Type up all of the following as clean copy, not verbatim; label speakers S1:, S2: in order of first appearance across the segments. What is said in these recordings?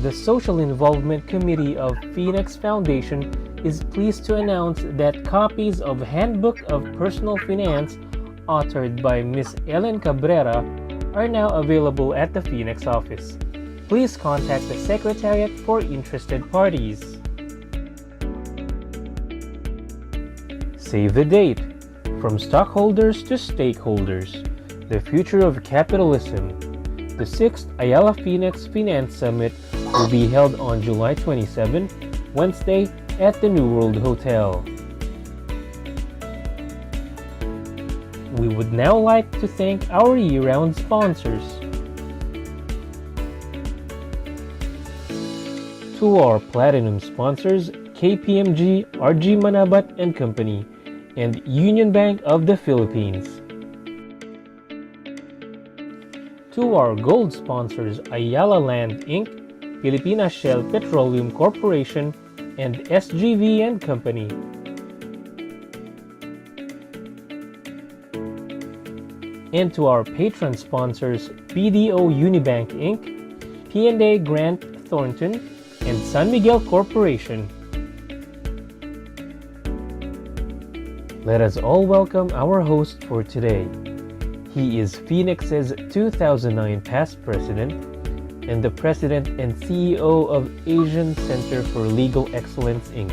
S1: The Social Involvement Committee of Phoenix Foundation is pleased to announce that copies of Handbook of Personal Finance, authored by Ms. Ellen Cabrera, are now available at the Phoenix office. Please contact the Secretariat for interested parties. Save the date. From stockholders to stakeholders, the future of capitalism. The 6th Ayala Phoenix Finance Summit will be held on July 27, Wednesday, at the New World Hotel. We would now like to thank our year-round sponsors. To our platinum sponsors, KPMG, RG Manabat and Company, and Union Bank of the Philippines. To our gold sponsors, Ayala Land Inc., Pilipinas Shell Petroleum Corporation, and SGV and Company. And to our patron sponsors, BDO Unibank Inc., P&A Grant Thornton, and San Miguel Corporation. Let us all welcome our host for today. He is Phoenix's 2009 past president and the president and CEO of Asian Center for Legal Excellence Inc.,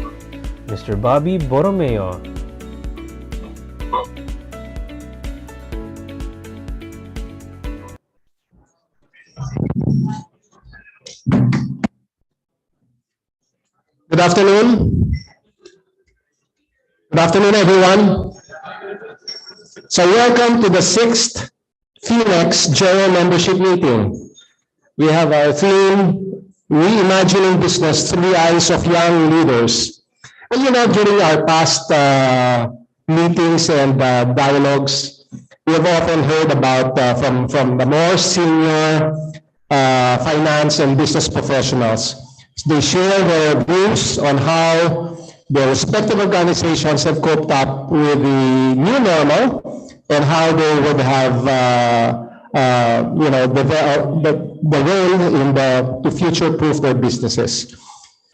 S1: Mr. Bobby Borromeo.
S2: Good afternoon. Good afternoon, everyone. So welcome to the 6th Phoenix General Membership Meeting. We have our theme, Reimagining Business Through the Eyes of Young Leaders. Well, during our past meetings and dialogues, we have often heard about from the more senior finance and business professionals. They share their views on how their respective organizations have coped up with the new normal and how they would have the role in to future-proof their businesses.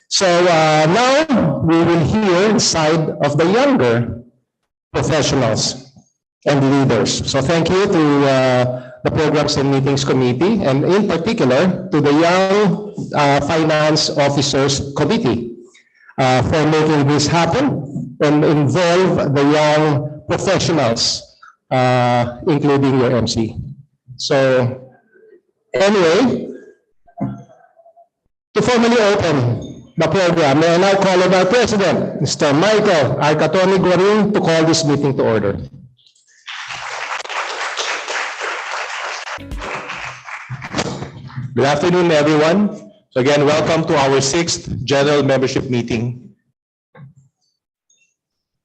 S2: So now we will hear the side of the younger professionals and leaders. So thank you to the Programs and Meetings Committee, and in particular to the Young Finance Officers Committee for making this happen and involve the young professionals, including your MC. So anyway, to formally open the program, may I now call on our President, Mr. Michael Arcatoni Guarin, to call this meeting to order.
S3: Good afternoon, everyone. So again, welcome to our 6th General Membership Meeting.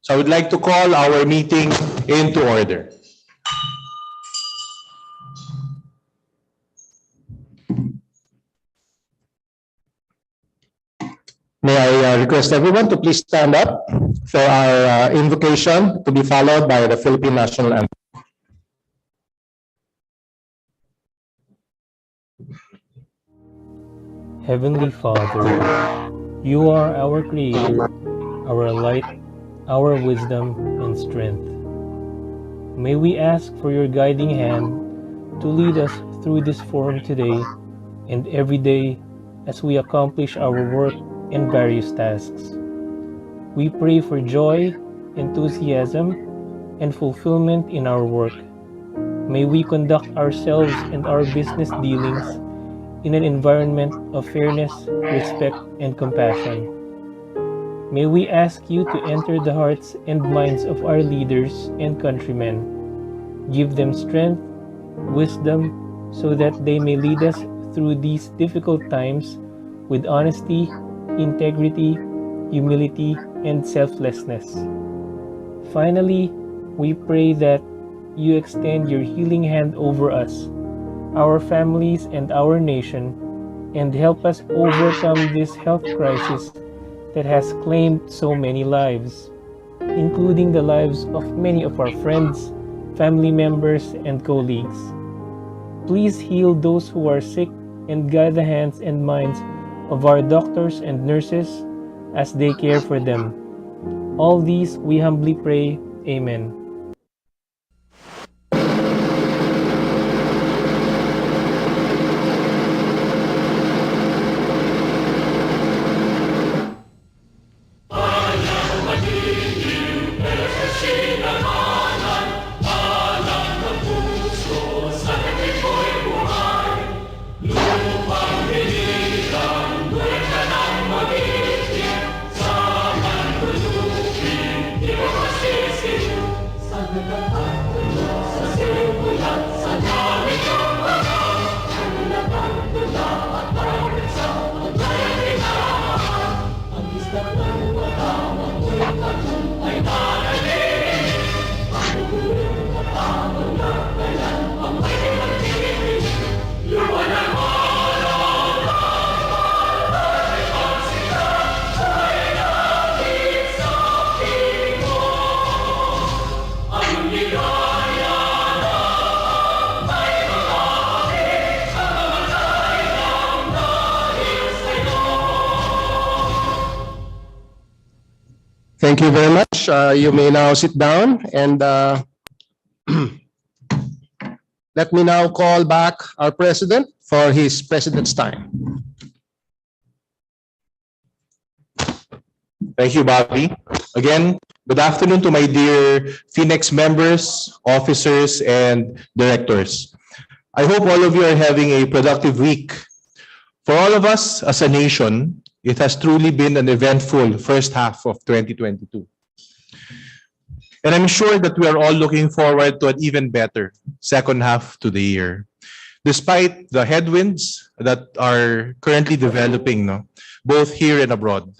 S3: So I would like to call our meeting into order.
S2: May I request everyone to please stand up for our invocation, to be followed by the Philippine National Anthem.
S1: Heavenly Father, you are our Creator, our light, our wisdom and strength. May we ask for your guiding hand to lead us through this forum today and every day as we accomplish our work and various tasks. We pray for joy, enthusiasm, and fulfillment in our work. May we conduct ourselves and our business dealings in an environment of fairness, respect, and compassion. May we ask you to enter the hearts and minds of our leaders and countrymen. Give them strength, wisdom, so that they may lead us through these difficult times with honesty, integrity, humility, and selflessness. Finally, we pray that you extend your healing hand over us, our families, and our nation, and help us overcome this health crisis that has claimed so many lives, including the lives of many of our friends, family members, and colleagues. Please heal those who are sick and guide the hands and minds of our doctors and nurses as they care for them. All these we humbly pray. Amen.
S2: Thank you very much. You may now sit down, and let me now call back our president for his president's time.
S3: Thank you, Bobby. Again, good afternoon to my dear Phoenix members, officers, and directors. I hope all of you are having a productive week. For all of us as a nation, it has truly been an eventful first half of 2022. And I'm sure that we are all looking forward to an even better second half to the year. Despite the headwinds that are currently developing, both here and abroad.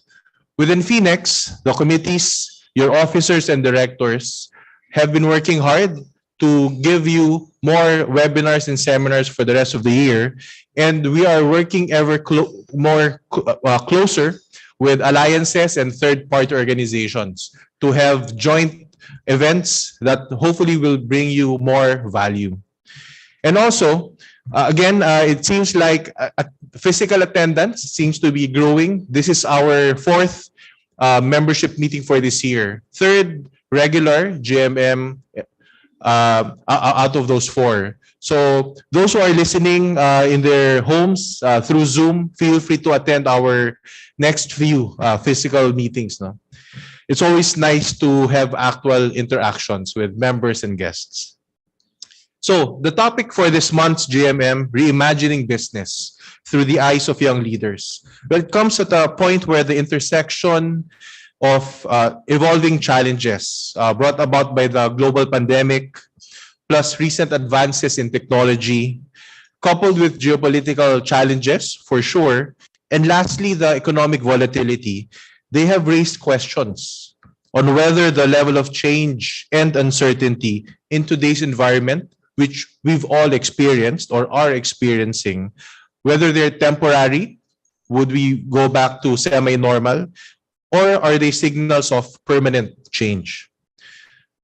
S3: Within Phoenix, the committees, your officers and directors have been working hard to give you more webinars and seminars for the rest of the year. And we are working closer with alliances and third-party organizations to have joint events that hopefully will bring you more value. And also, again, it seems like physical attendance seems to be growing. This is our fourth membership meeting for this year. Third regular GMM out of those four. So those who are listening in their homes through Zoom, feel free to attend our next few physical meetings. No? It's always nice to have actual interactions with members and guests. So the topic for this month's GMM, reimagining business through the eyes of young leaders. Well, it comes at a point where the intersection of evolving challenges brought about by the global pandemic, plus recent advances in technology, coupled with geopolitical challenges, for sure, and lastly, the economic volatility, they have raised questions on whether the level of change and uncertainty in today's environment, which we've all experienced or are experiencing, whether they're temporary, would we go back to semi-normal, or are they signals of permanent change?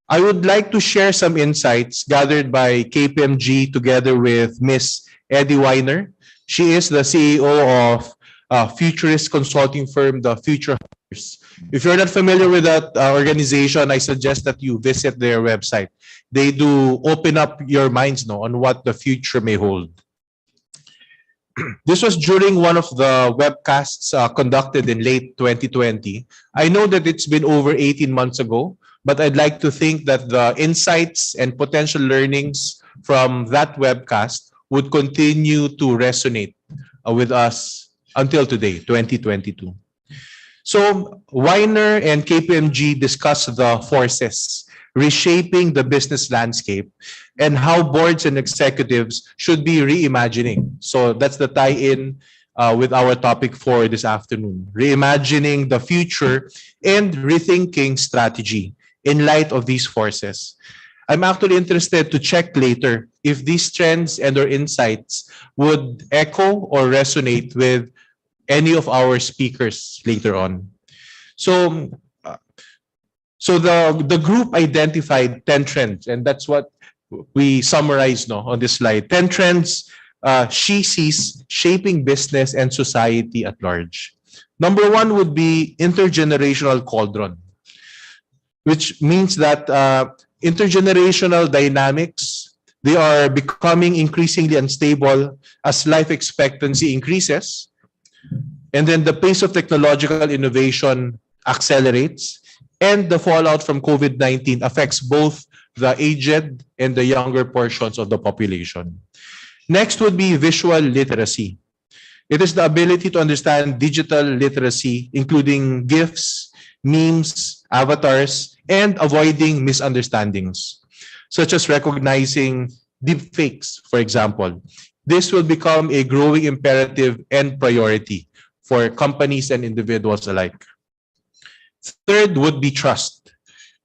S3: I would like to share some insights gathered by KPMG together with Ms. Eddie Weiner. She is the CEO of futurist consulting firm, The Future Hunters. If you're not familiar with that organization, I suggest that you visit their website. They do open up your minds on what the future may hold. This was during one of the webcasts conducted in late 2020. I know that it's been over 18 months ago, but I'd like to think that the insights and potential learnings from that webcast would continue to resonate with us until today, 2022. So Weiner and KPMG discussed the forces reshaping the business landscape and how boards and executives should be reimagining. So that's the tie-in with our topic for this afternoon, reimagining the future and rethinking strategy in light of these forces. I'm actually interested to check later if these trends and or insights would echo or resonate with any of our speakers later on. So the group identified 10 trends, and that's what we summarize on this slide. 10 trends she sees shaping business and society at large. Number one would be intergenerational cauldron, which means that intergenerational dynamics, they are becoming increasingly unstable as life expectancy increases. And then the pace of technological innovation accelerates, and the fallout from COVID-19 affects both the aged and the younger portions of the population. Next would be visual literacy. It is the ability to understand digital literacy, including GIFs, memes, avatars, and avoiding misunderstandings, such as recognizing deepfakes, for example. This will become a growing imperative and priority for companies and individuals alike. Third would be trust.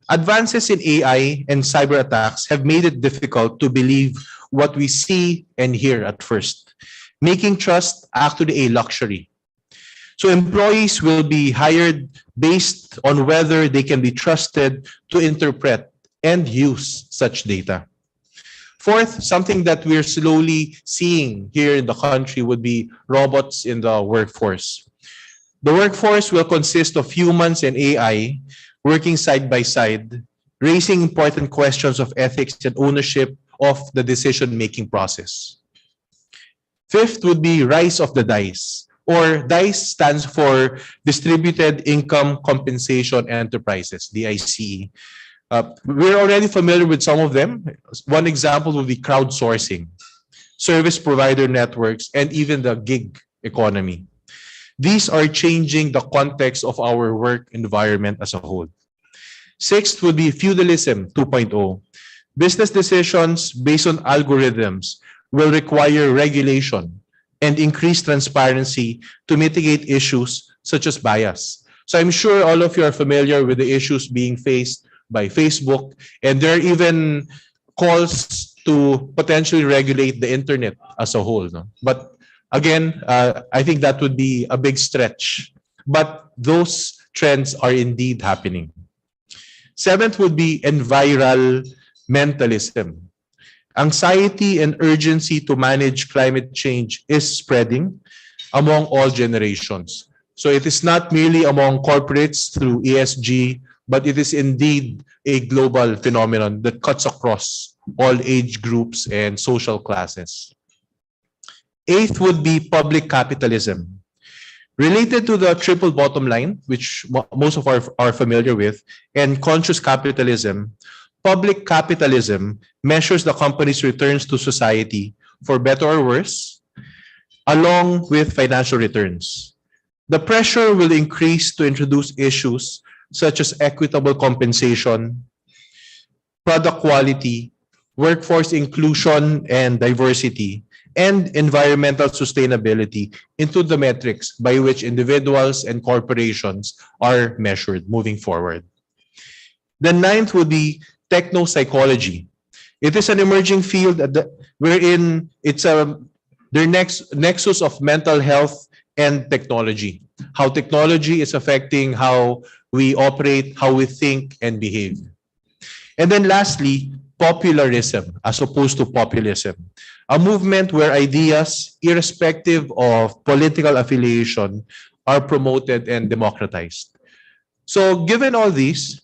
S3: Advances in AI and cyber attacks have made it difficult to believe what we see and hear at first, making trust actually a luxury. So employees will be hired based on whether they can be trusted to interpret and use such data. Fourth, something that we're slowly seeing here in the country would be robots in the workforce. The workforce will consist of humans and AI working side by side, raising important questions of ethics and ownership of the decision-making process. Fifth would be rise of the DICE, or DICE stands for Distributed Income Compensation Enterprises, DICE. We're already familiar with some of them. One example would be crowdsourcing, service provider networks, and even the gig economy. These are changing the context of our work environment as a whole. Sixth would be feudalism 2.0. Business decisions based on algorithms will require regulation and increased transparency to mitigate issues such as bias. So I'm sure all of you are familiar with the issues being faced by Facebook, and there are even calls to potentially regulate the internet as a whole. No? But again, I think that would be a big stretch. But those trends are indeed happening. Seventh would be environmentalism. Anxiety and urgency to manage climate change is spreading among all generations. So it is not merely among corporates through ESG, but it is indeed a global phenomenon that cuts across all age groups and social classes. Eighth would be public capitalism. Related to the triple bottom line, which most of us are familiar with, and conscious capitalism, public capitalism measures the company's returns to society for better or worse, along with financial returns. The pressure will increase to introduce issues such as equitable compensation, product quality, workforce inclusion and diversity, and environmental sustainability into the metrics by which individuals and corporations are measured moving forward. The ninth would be techno-psychology. It is an emerging field wherein it's their nexus of mental health and technology. How technology is affecting how we operate, how we think and behave. And then lastly, popularism as opposed to populism. A movement where ideas, irrespective of political affiliation, are promoted and democratized. So given all these,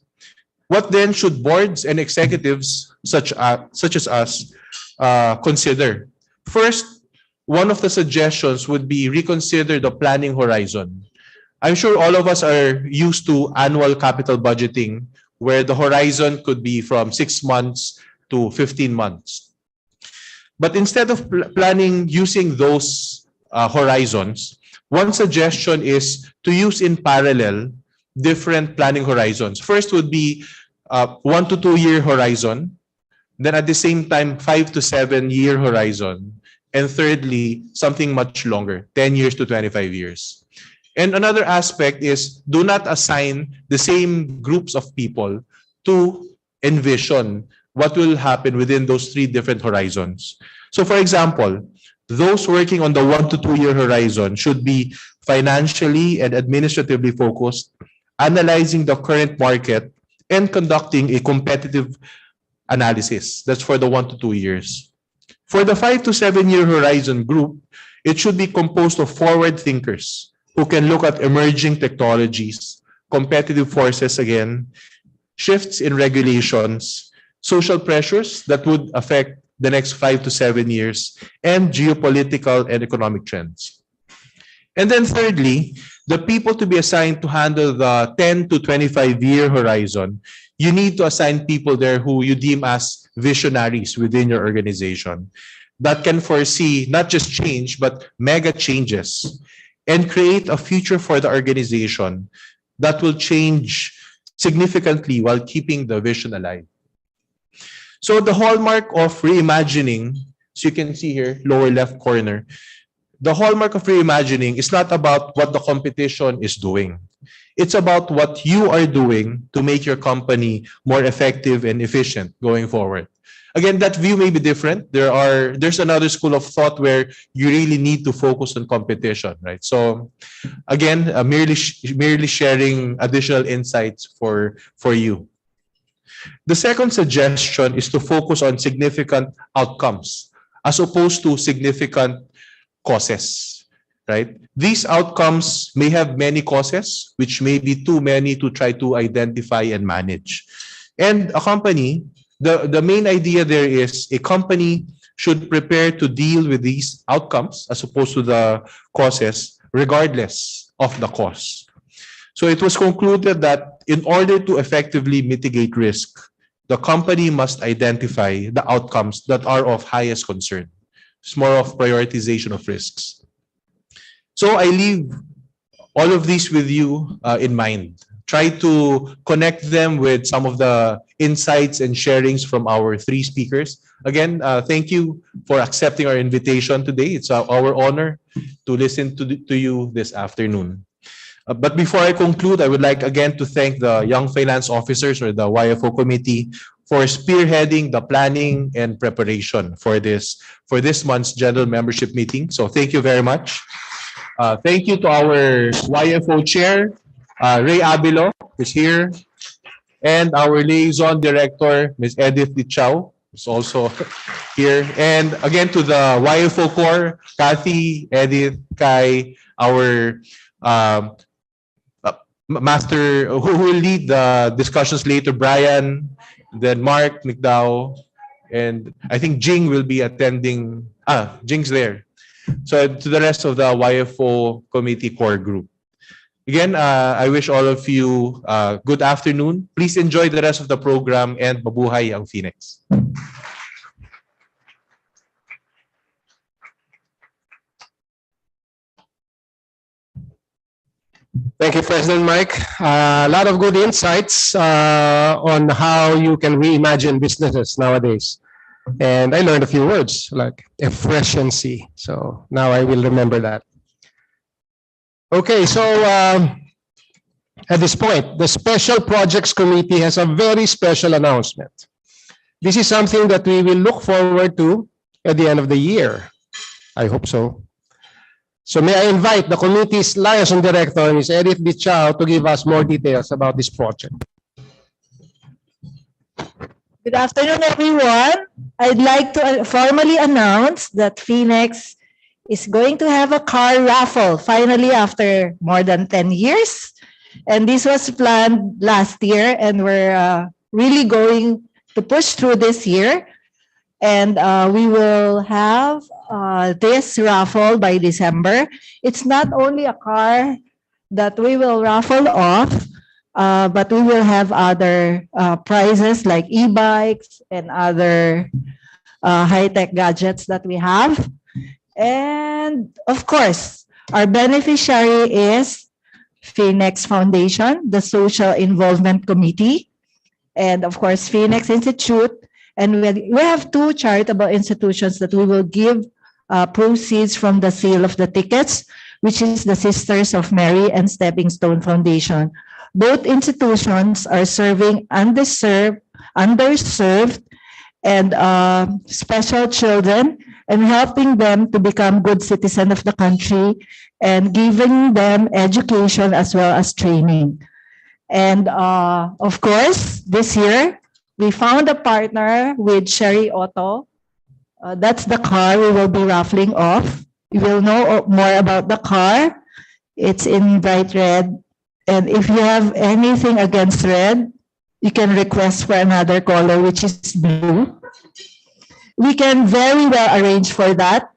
S3: what then should boards and executives such as us consider? First, one of the suggestions would be reconsider the planning horizon. I'm sure all of us are used to annual capital budgeting where the horizon could be from 6 months to 15 months. But instead of planning using those horizons, one suggestion is to use in parallel different planning horizons. First would be 1 to 2 year horizon, then at the same time 5 to 7 year horizon, and thirdly something much longer, 10 years to 25 years. And another aspect is do not assign the same groups of people to envision what will happen within those 3 different horizons. So for example, those working on the 1 to 2 year horizon should be financially and administratively focused, analyzing the current market and conducting a competitive analysis. That's for the 1 to 2 years. For the 5 to 7 year horizon group, it should be composed of forward thinkers who can look at emerging technologies, competitive forces again, shifts in regulations, social pressures that would affect the next 5 to 7 years, and geopolitical and economic trends. And then thirdly, the people to be assigned to handle the 10 to 25 year horizon, you need to assign people there who you deem as visionaries within your organization that can foresee not just change, but mega changes and create a future for the organization that will change significantly while keeping the vision alive. So the hallmark of reimagining, so you can see here, lower left corner, the hallmark of reimagining is not about what the competition is doing. It's about what you are doing to make your company more effective and efficient going forward. Again, that view may be different. There's another school of thought where you really need to focus on competition, right? So again, merely sharing additional insights for you. The second suggestion is to focus on significant outcomes as opposed to significant causes, right? These outcomes may have many causes, which may be too many to try to identify and manage. And a company, the main idea there is a company should prepare to deal with these outcomes as opposed to the causes, regardless of the cause. So it was concluded that in order to effectively mitigate risk, the company must identify the outcomes that are of highest concern. It's more of prioritization of risks. So I leave all of these with you in mind. Try to connect them with some of the insights and sharings from our 3 speakers. Again, thank you for accepting our invitation today. It's our honor to listen to you this afternoon. But before I conclude, I would like again to thank the Young Finance Officers or the YFO Committee for spearheading the planning and preparation for this month's general membership meeting. So thank you very much. Thank you to our YFO chair, Ray Abilo is here, and our liaison director, Ms. Edith Lichao, is also here. And again to the YFO core, Kathy, Edith, Kai, our master who will lead the discussions later, Brian, then Mark McDowell, and I think Jing will be attending. Jing's there. So to the rest of the YFO committee core group. Again, I wish all of you good afternoon. Please enjoy the rest of the program and mabuhay ang Phoenix.
S2: Thank you, President Mike. A lot of good insights on how you can reimagine businesses nowadays. And I learned a few words like efficiency. So now I will remember that. Okay, so at this point, the Special Projects Committee has a very special announcement. This is something that we will look forward to at the end of the year. I hope so. So may I invite the committee's liaison director, Ms. Edith Lichao, to give us more details about this project.
S4: Good afternoon, everyone. I'd like to formally announce that Phoenix is going to have a car raffle finally after more than 10 years. And this was planned last year, and we're really going to push through this year. And we will have this raffle by December. It's not only a car that we will raffle off, but we will have other prizes like e-bikes and other high-tech gadgets that we have. And of course, our beneficiary is Phoenix Foundation, the Social Involvement Committee, and of course, Phoenix Institute. And we have two charitable institutions that we will give proceeds from the sale of the tickets, which is the Sisters of Mary and Stepping Stone Foundation. Both institutions are serving underserved, and special children and helping them to become good citizens of the country and giving them education as well as training. And of course, this year, we found a partner with Sherry Auto. That's the car we will be raffling off. You will know more about the car. It's in bright red. And if you have anything against red, you can request for another color, which is blue. We can very well arrange for that.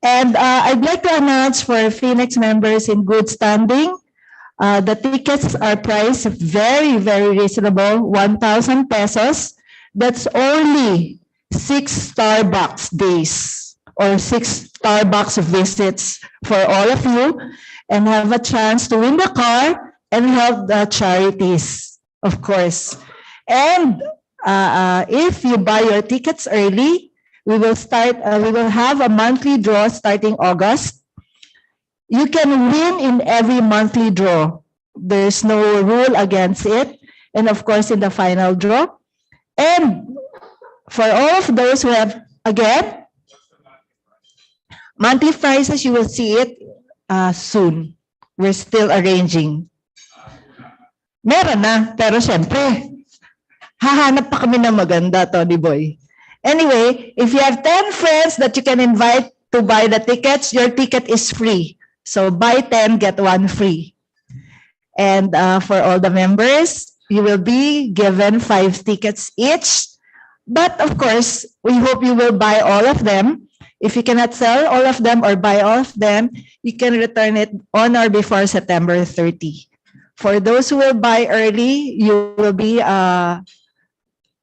S4: And I'd like to announce for Phoenix members in good standing, the tickets are priced very, very reasonable, 1,000 pesos. That's only 6 Starbucks days or 6 Starbucks visits for all of you, and have a chance to win the car and help the charities, of course. And if you buy your tickets early, we will have a monthly draw starting August. You can win in every monthly draw. There's no rule against it. And of course, in the final draw. And for all of those who have, again, monthly prizes, you will see it soon. We're still arranging. Meron na, pero syempre, hahanap pa kami ng maganda, Tony Boy. Anyway, if you have 10 friends that you can invite to buy the tickets, your ticket is free. So buy 10, get 1 free. And for all the members, you will be given 5 tickets each. But of course, we hope you will buy all of them. If you cannot sell all of them or buy all of them, you can return it on or before September 30. For those who will buy early, you will be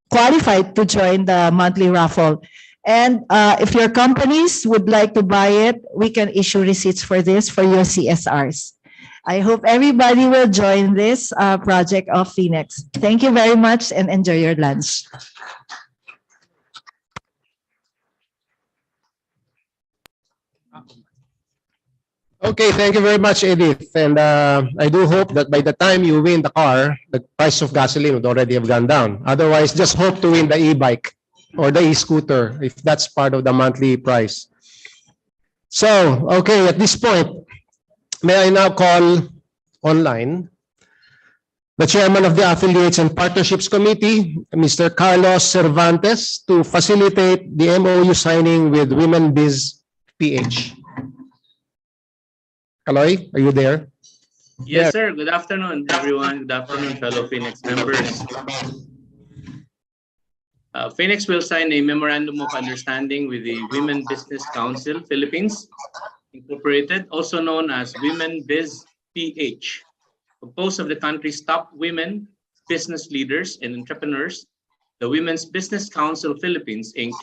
S4: qualified to join the monthly raffle. And if your companies would like to buy it, we can issue receipts for this for your CSRs. I hope everybody will join this project of Phoenix. Thank you very much and enjoy your lunch.
S2: Okay, thank you very much, Edith. And I do hope that by the time you win the car, the price of gasoline would already have gone down. Otherwise, just hope to win the e-bike or the e-scooter if that's part of the monthly price. So, okay, at this point, may I now call online the chairman of the Affiliates and Partnerships Committee, Mr. Carlos Cervantes, to facilitate the MOU signing with Women Biz PH. Kaloy, are you there?
S5: Yes, sir. Good afternoon, everyone. Good afternoon, fellow Phoenix members. Phoenix will sign a memorandum of understanding with the Women Business Council Philippines Incorporated, also known as Women Biz PH, composed of the country's top women business leaders and entrepreneurs. The Women's Business Council Philippines, Inc.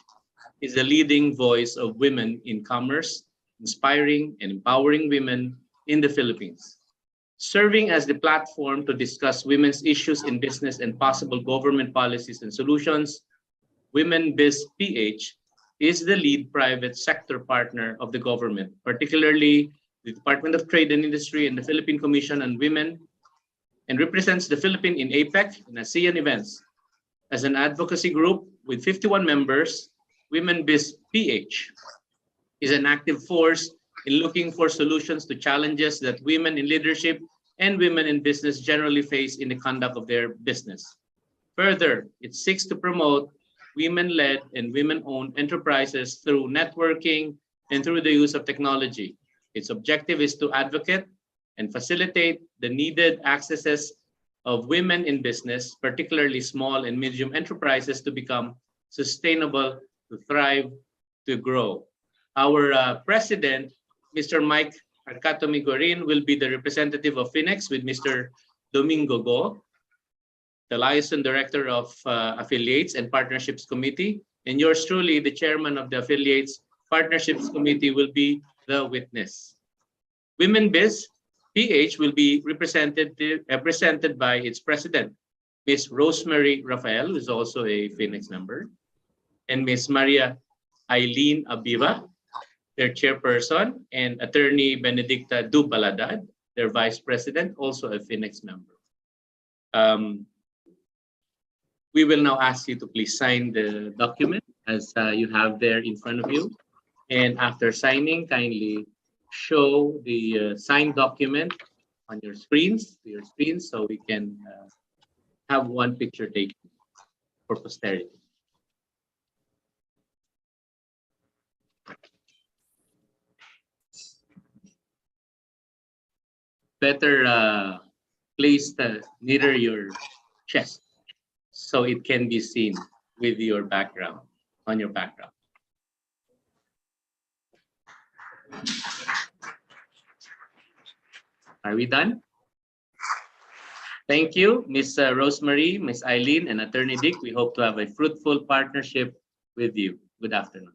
S5: is the leading voice of women in commerce, inspiring and empowering women in the Philippines. Serving as the platform to discuss women's issues in business and possible government policies and solutions, Women Biz PH is the lead private sector partner of the government, particularly the Department of Trade and Industry and the Philippine Commission on Women, and represents the Philippines in APEC and ASEAN events. As an advocacy group with 51 members, Women Biz PH is an active force in looking for solutions to challenges that women in leadership and women in business generally face in the conduct of their business. Further, it seeks to promote women-led and women-owned enterprises through networking and through the use of technology. Its objective is to advocate and facilitate the needed accesses of women in business, particularly small and medium enterprises, to become sustainable, to thrive, to grow. Our president, Mr. Mike Arcatomigorin, will be the representative of Phoenix with Mr. Domingo Go, the liaison director of Affiliates and Partnerships Committee, and yours truly, the chairman of the Affiliates Partnerships Committee, will be the witness. Women Biz PH will be represented by its president, Ms. Rosemary Rafael, who is also a Phoenix member, and Ms. Maria Eileen Abiva, their chairperson, and attorney Benedicta Dubaladad, their vice president, also a Phoenix member. We will now ask you to please sign the document as you have there in front of you. And after signing, kindly show the signed document on your screens, so we can have one picture taken for posterity. Better placed near your chest so it can be seen with your background, on your background. Are we done? Thank you, Ms. Rosemary, Ms. Eileen, and Attorney Dick. We hope to have a fruitful partnership with you. Good afternoon.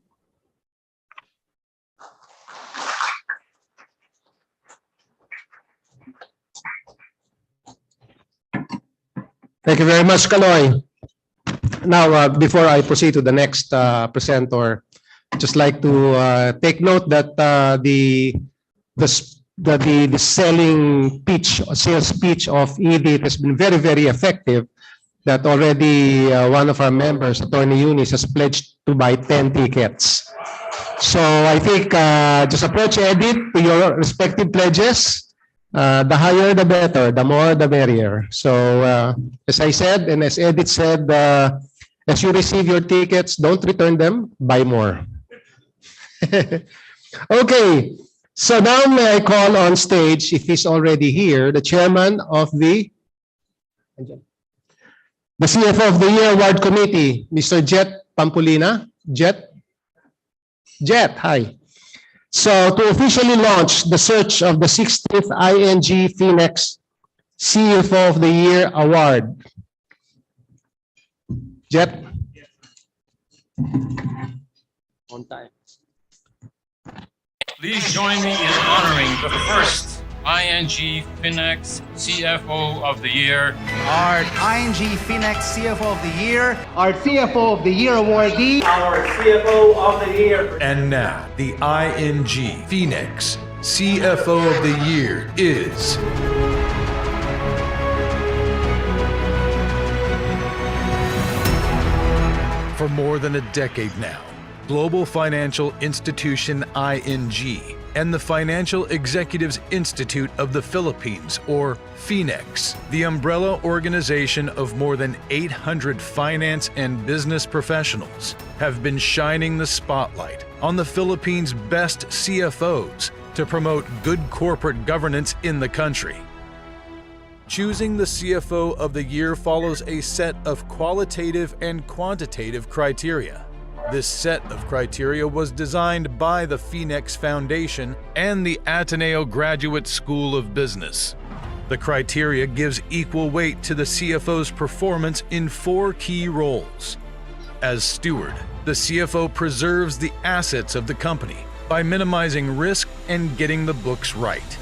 S2: Thank you very much, Kaloy. Now, before I proceed to the next presenter, just like to take note that the selling pitch, sales pitch of Edith has been very, very effective. That already one of our members, Attorney Eunice, has pledged to buy 10 tickets. So I think just approach Edith to your respective pledges. The higher, the better. The more, the merrier. So as I said, and as Edith said, as you receive your tickets, don't return them, buy more. Okay. So now may I call on stage, if he's already here, the chairman of the CFO of the Year Award Committee, Mr. Jet Pampolina. Jet, hi. So to officially launch the search of the 60th ING Phoenix CFO of the Year Award. Jet. On time.
S6: Please join me in honoring the first ING Phoenix CFO of the Year.
S7: Our ING Phoenix CFO of the Year. Our CFO of the Year awardee.
S8: Our CFO of the Year.
S9: And now, the ING Phoenix
S8: CFO of the Year is for more than a decade now, Global Financial Institution ING and the Financial Executives Institute of the Philippines, or FINEX, the umbrella organization of more than 800 finance and business professionals, have been shining the spotlight on the Philippines' best CFOs to promote good corporate governance in the country. Choosing the CFO of the Year follows a set of qualitative and quantitative criteria. This set of criteria was designed by the FINEX Foundation and the Ateneo Graduate School of Business. The criteria gives equal weight to the CFO's performance in 4 key roles. As steward, the CFO preserves the assets of the company by minimizing risk and getting the books right.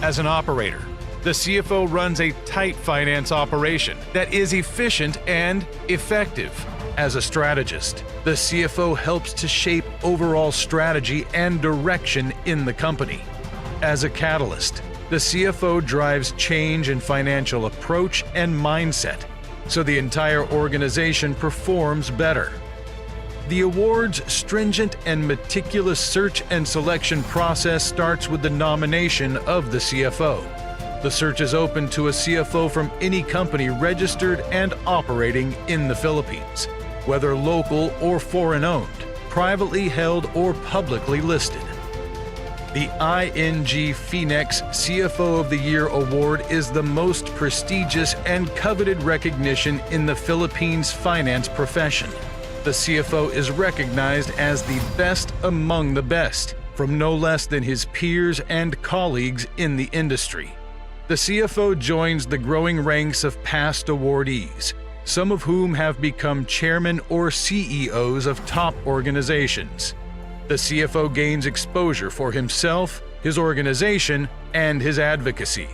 S8: As an operator, the CFO runs a tight finance operation that is efficient and effective. As a strategist, the CFO helps to shape overall strategy and direction in the company. As a catalyst, the CFO drives change in financial approach and mindset, so the entire organization performs better. The award's stringent and meticulous search and selection process starts with the nomination of the CFO. The search is open to a CFO from any company registered and operating in the Philippines, whether local or foreign-owned, privately held or publicly listed. The ING FINEX CFO of the Year Award is the most prestigious and coveted recognition in the Philippines finance profession. The CFO is recognized as the best among the best from no less than his peers and colleagues in the industry. The CFO joins the growing ranks of past awardees, some of whom have become chairman or CEOs of top organizations. The CFO gains exposure for himself, his organization, and his advocacy.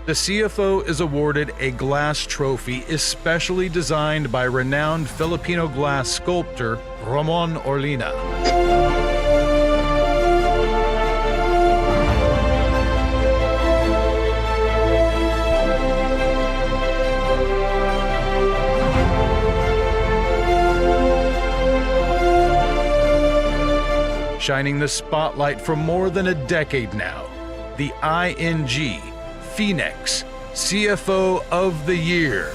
S8: The CFO is awarded a glass trophy especially designed by renowned Filipino glass sculptor Ramon Orlina. Shining the spotlight for more than a decade now, the ING FINEX CFO of the Year.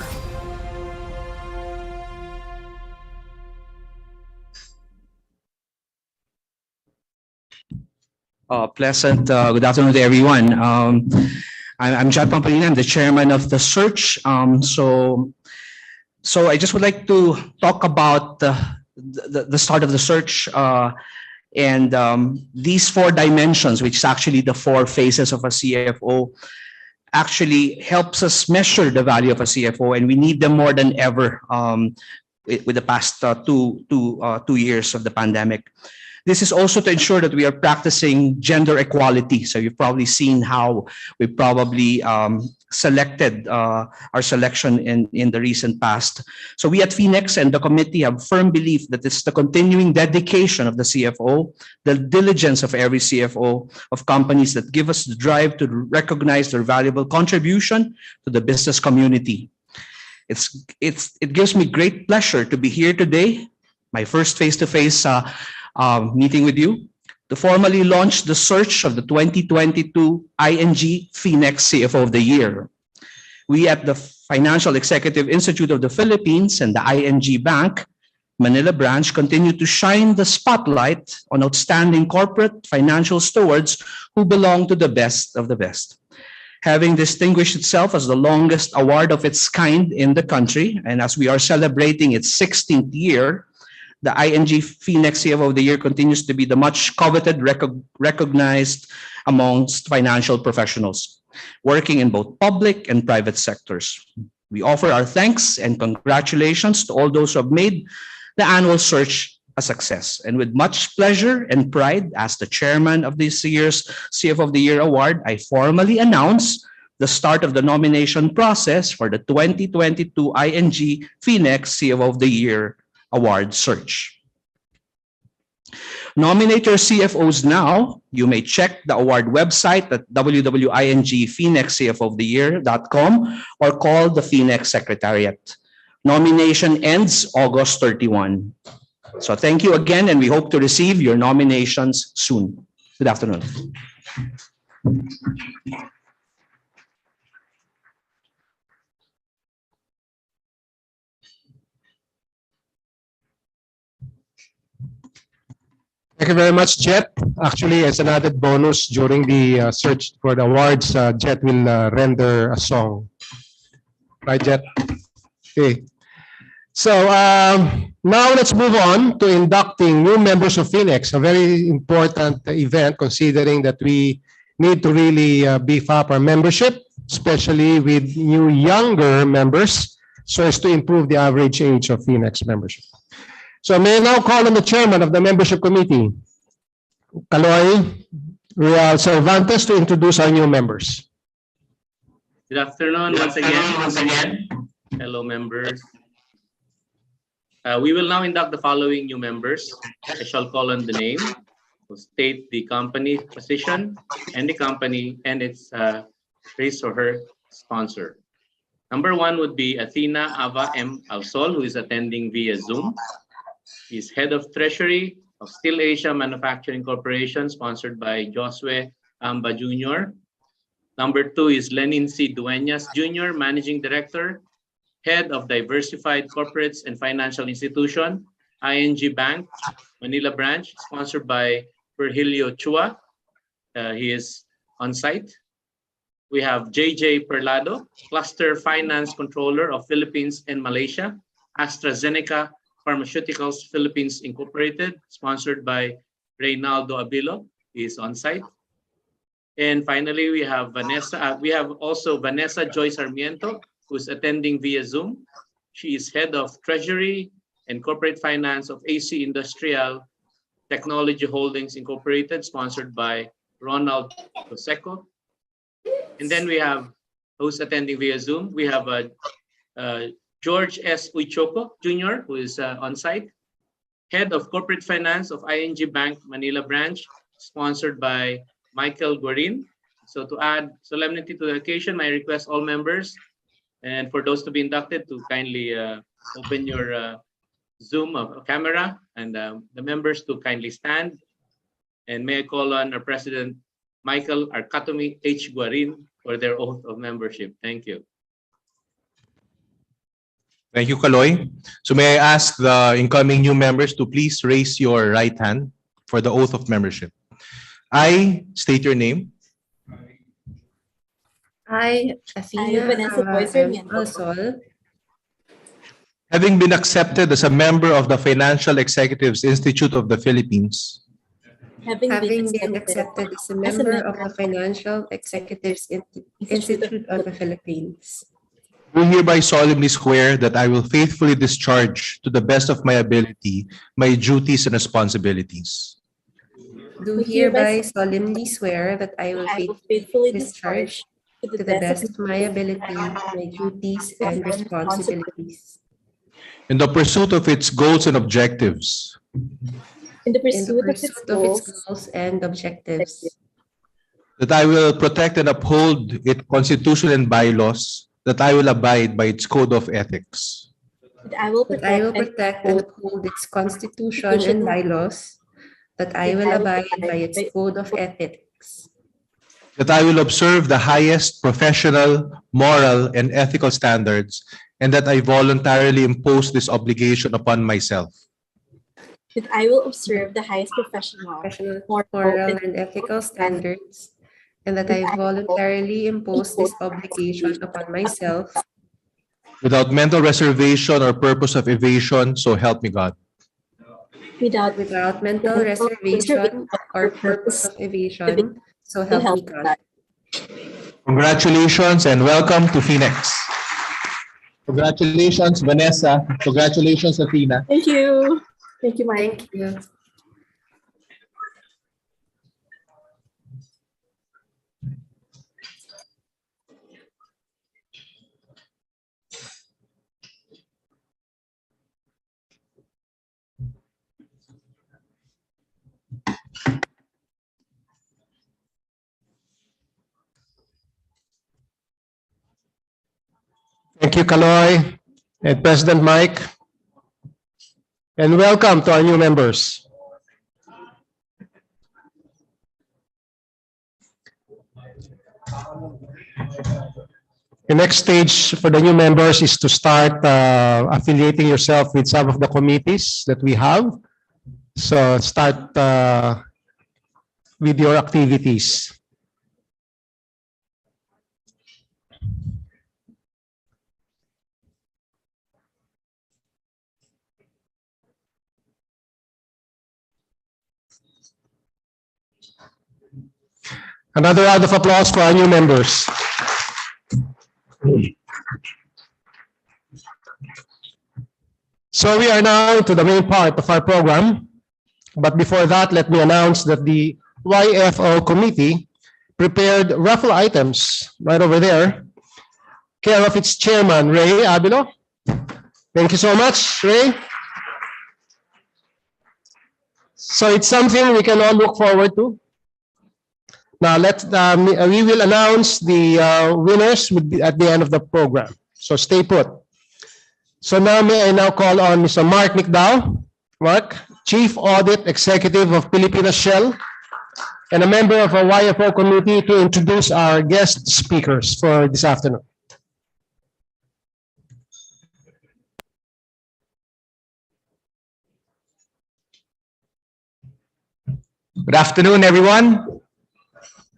S9: Pleasant good afternoon to everyone. I'm John Pamplina. I'm the chairman of the search. So I just would like to talk about the start of the search and these 4 dimensions, which is actually the 4 phases of a CFO, actually helps us measure the value of a CFO, and we need them more than ever with the past two years of the pandemic. This is also to ensure that we are practicing gender equality. So you've probably seen how we probably selected our selection in the recent past. So we at FINEX and the committee have firm belief that it's the continuing dedication of the CFO, the diligence of every CFO of companies that give us the drive to recognize their valuable contribution to the business community. It gives me great pleasure to be here today, my first face-to-face meeting with you, to formally launch the search of the 2022 ING FINEX CFO of the Year. We at the Financial Executive Institute of the Philippines and the ING Bank Manila branch continue to shine the spotlight on outstanding corporate financial stewards who belong to the best of the best. Having distinguished itself as the longest award of its kind in the country, and as we are celebrating its 16th year, the ING FINEX CFO of the Year continues to be the much coveted, recognized amongst financial professionals working in both public and private sectors. We offer our thanks and congratulations to all those who have made the annual search a success. And with much pleasure and pride, as the chairman of this year's CFO of the Year award, I formally announce the start of the nomination process for the 2022 ING FINEX CFO of the Year award search. Nominate your CFOs now. You may check the award website at www.ingphenexcfooftheyear.com or call the Phoenix Secretariat. Nomination ends August 31. So thank you again, and we hope to receive your nominations soon. Good afternoon.
S2: Thank you very much, Jet. Actually, as an added bonus during the search for the awards, Jet will render a song. Right, Jet? Okay. So now let's move on to inducting new members of Phoenix, a very important event considering that we need to really beef up our membership, especially with new younger members, so as to improve the average age of Phoenix membership. So may I now call on the chairman of the membership committee, Kaloy Real Cervantes, to introduce our new members.
S5: Good afternoon once again. Hello, members. We will now induct the following new members. I shall call on the name, will state the company position and the company and its his or her sponsor. Number 1 would be Athena Ava M. Alsol, who is attending via Zoom. He's head of treasury of Steel Asia Manufacturing Corporation, sponsored by Josue Amba Jr. Number 2 is Lenin C. Dueñas Jr., managing director, head of Diversified Corporates and Financial Institution, ING Bank, Manila branch, sponsored by Virgilio Chua. He is on site. We have JJ Perlado, Cluster Finance Controller of Philippines and Malaysia, AstraZeneca Pharmaceuticals Philippines Incorporated, sponsored by Reynaldo Abilo. He is on site. And finally, we have Vanessa. We have also Vanessa Joy Sarmiento, who's attending via Zoom. She is head of Treasury and Corporate Finance of AC Industrial Technology Holdings Incorporated, sponsored by Ronald Coseco. And then we have, who's attending via Zoom, we have George S. Uichoco Jr., who is on site, head of Corporate Finance of ING Bank Manila branch, sponsored by Michael Guarin. So to add solemnity to the occasion, I request all members and for those to be inducted to kindly open your Zoom camera, and the members to kindly stand. And may I call on our President, Michael Arcatomi H. Guarin, for their oath of membership. Thank you.
S3: Thank you, Kaloy. So may I ask the incoming new members to please raise your right hand for the oath of membership. I state your name.
S10: I, Athena Alsol,
S3: Having been accepted as a member of the Financial Executives Institute of the Philippines,
S10: having been accepted as a member of the Financial Executives Institute of the Philippines,
S3: do hereby solemnly swear that I will faithfully discharge to the best of my ability my duties and responsibilities.
S10: do hereby solemnly swear that I will faithfully discharge to the best of my ability my duties and responsibilities.
S3: In the pursuit of its goals and objectives,
S10: In the pursuit of its goals and objectives,
S3: that I will protect and uphold its constitution and bylaws, that I will abide by its code of ethics,
S10: that I will protect and uphold its constitution and bylaws, that I will abide by its code of ethics,
S3: that I will observe the highest professional, moral, and ethical standards, and that I voluntarily impose this obligation upon myself.
S11: That I will observe the highest professional,
S10: moral, and ethical standards, and that I voluntarily impose this obligation upon myself
S3: Without mental reservation or purpose of evasion, so help me God.
S11: without
S10: mental reservation or purpose of evasion, so help me God.
S3: Congratulations and welcome to Phoenix. Congratulations, Vanessa. Congratulations, Athena.
S11: Thank you. Thank you, Mike.
S10: Thank you.
S2: Thank you, Kaloy and President Mike. And welcome to our new members. The next stage for the new members is to start affiliating yourself with some of the committees that we have. So start with your activities. Another round of applause for our new members. So we are now to the main part of our program. But before that, let me announce that the YFO committee prepared raffle items right over there, care of its chairman, Ray Abilo. Thank you so much, Ray. So it's something we can all look forward to. Now, we will announce the winners at the end of the program. So stay put. So now may I now call on Mr. Mark Nicdao. Mark, Chief Audit Executive of Pilipinas Shell and a member of our YFO committee, to introduce our guest speakers for this afternoon.
S12: Good afternoon, everyone.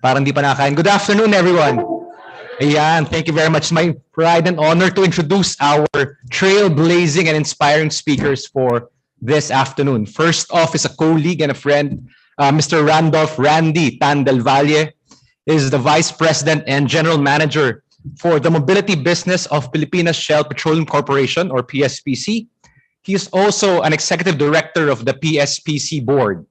S12: Parang di pa nakain. Good afternoon, everyone. Ayan, thank you very much. My pride and honor to introduce our trailblazing and inspiring speakers for this afternoon. First off is a colleague and a friend, Mr. Randolph Randy Tan del Valle is the Vice President and General Manager for the Mobility Business of Pilipinas Shell Petroleum Corporation, or PSPC. He is also an Executive Director of the PSPC Board.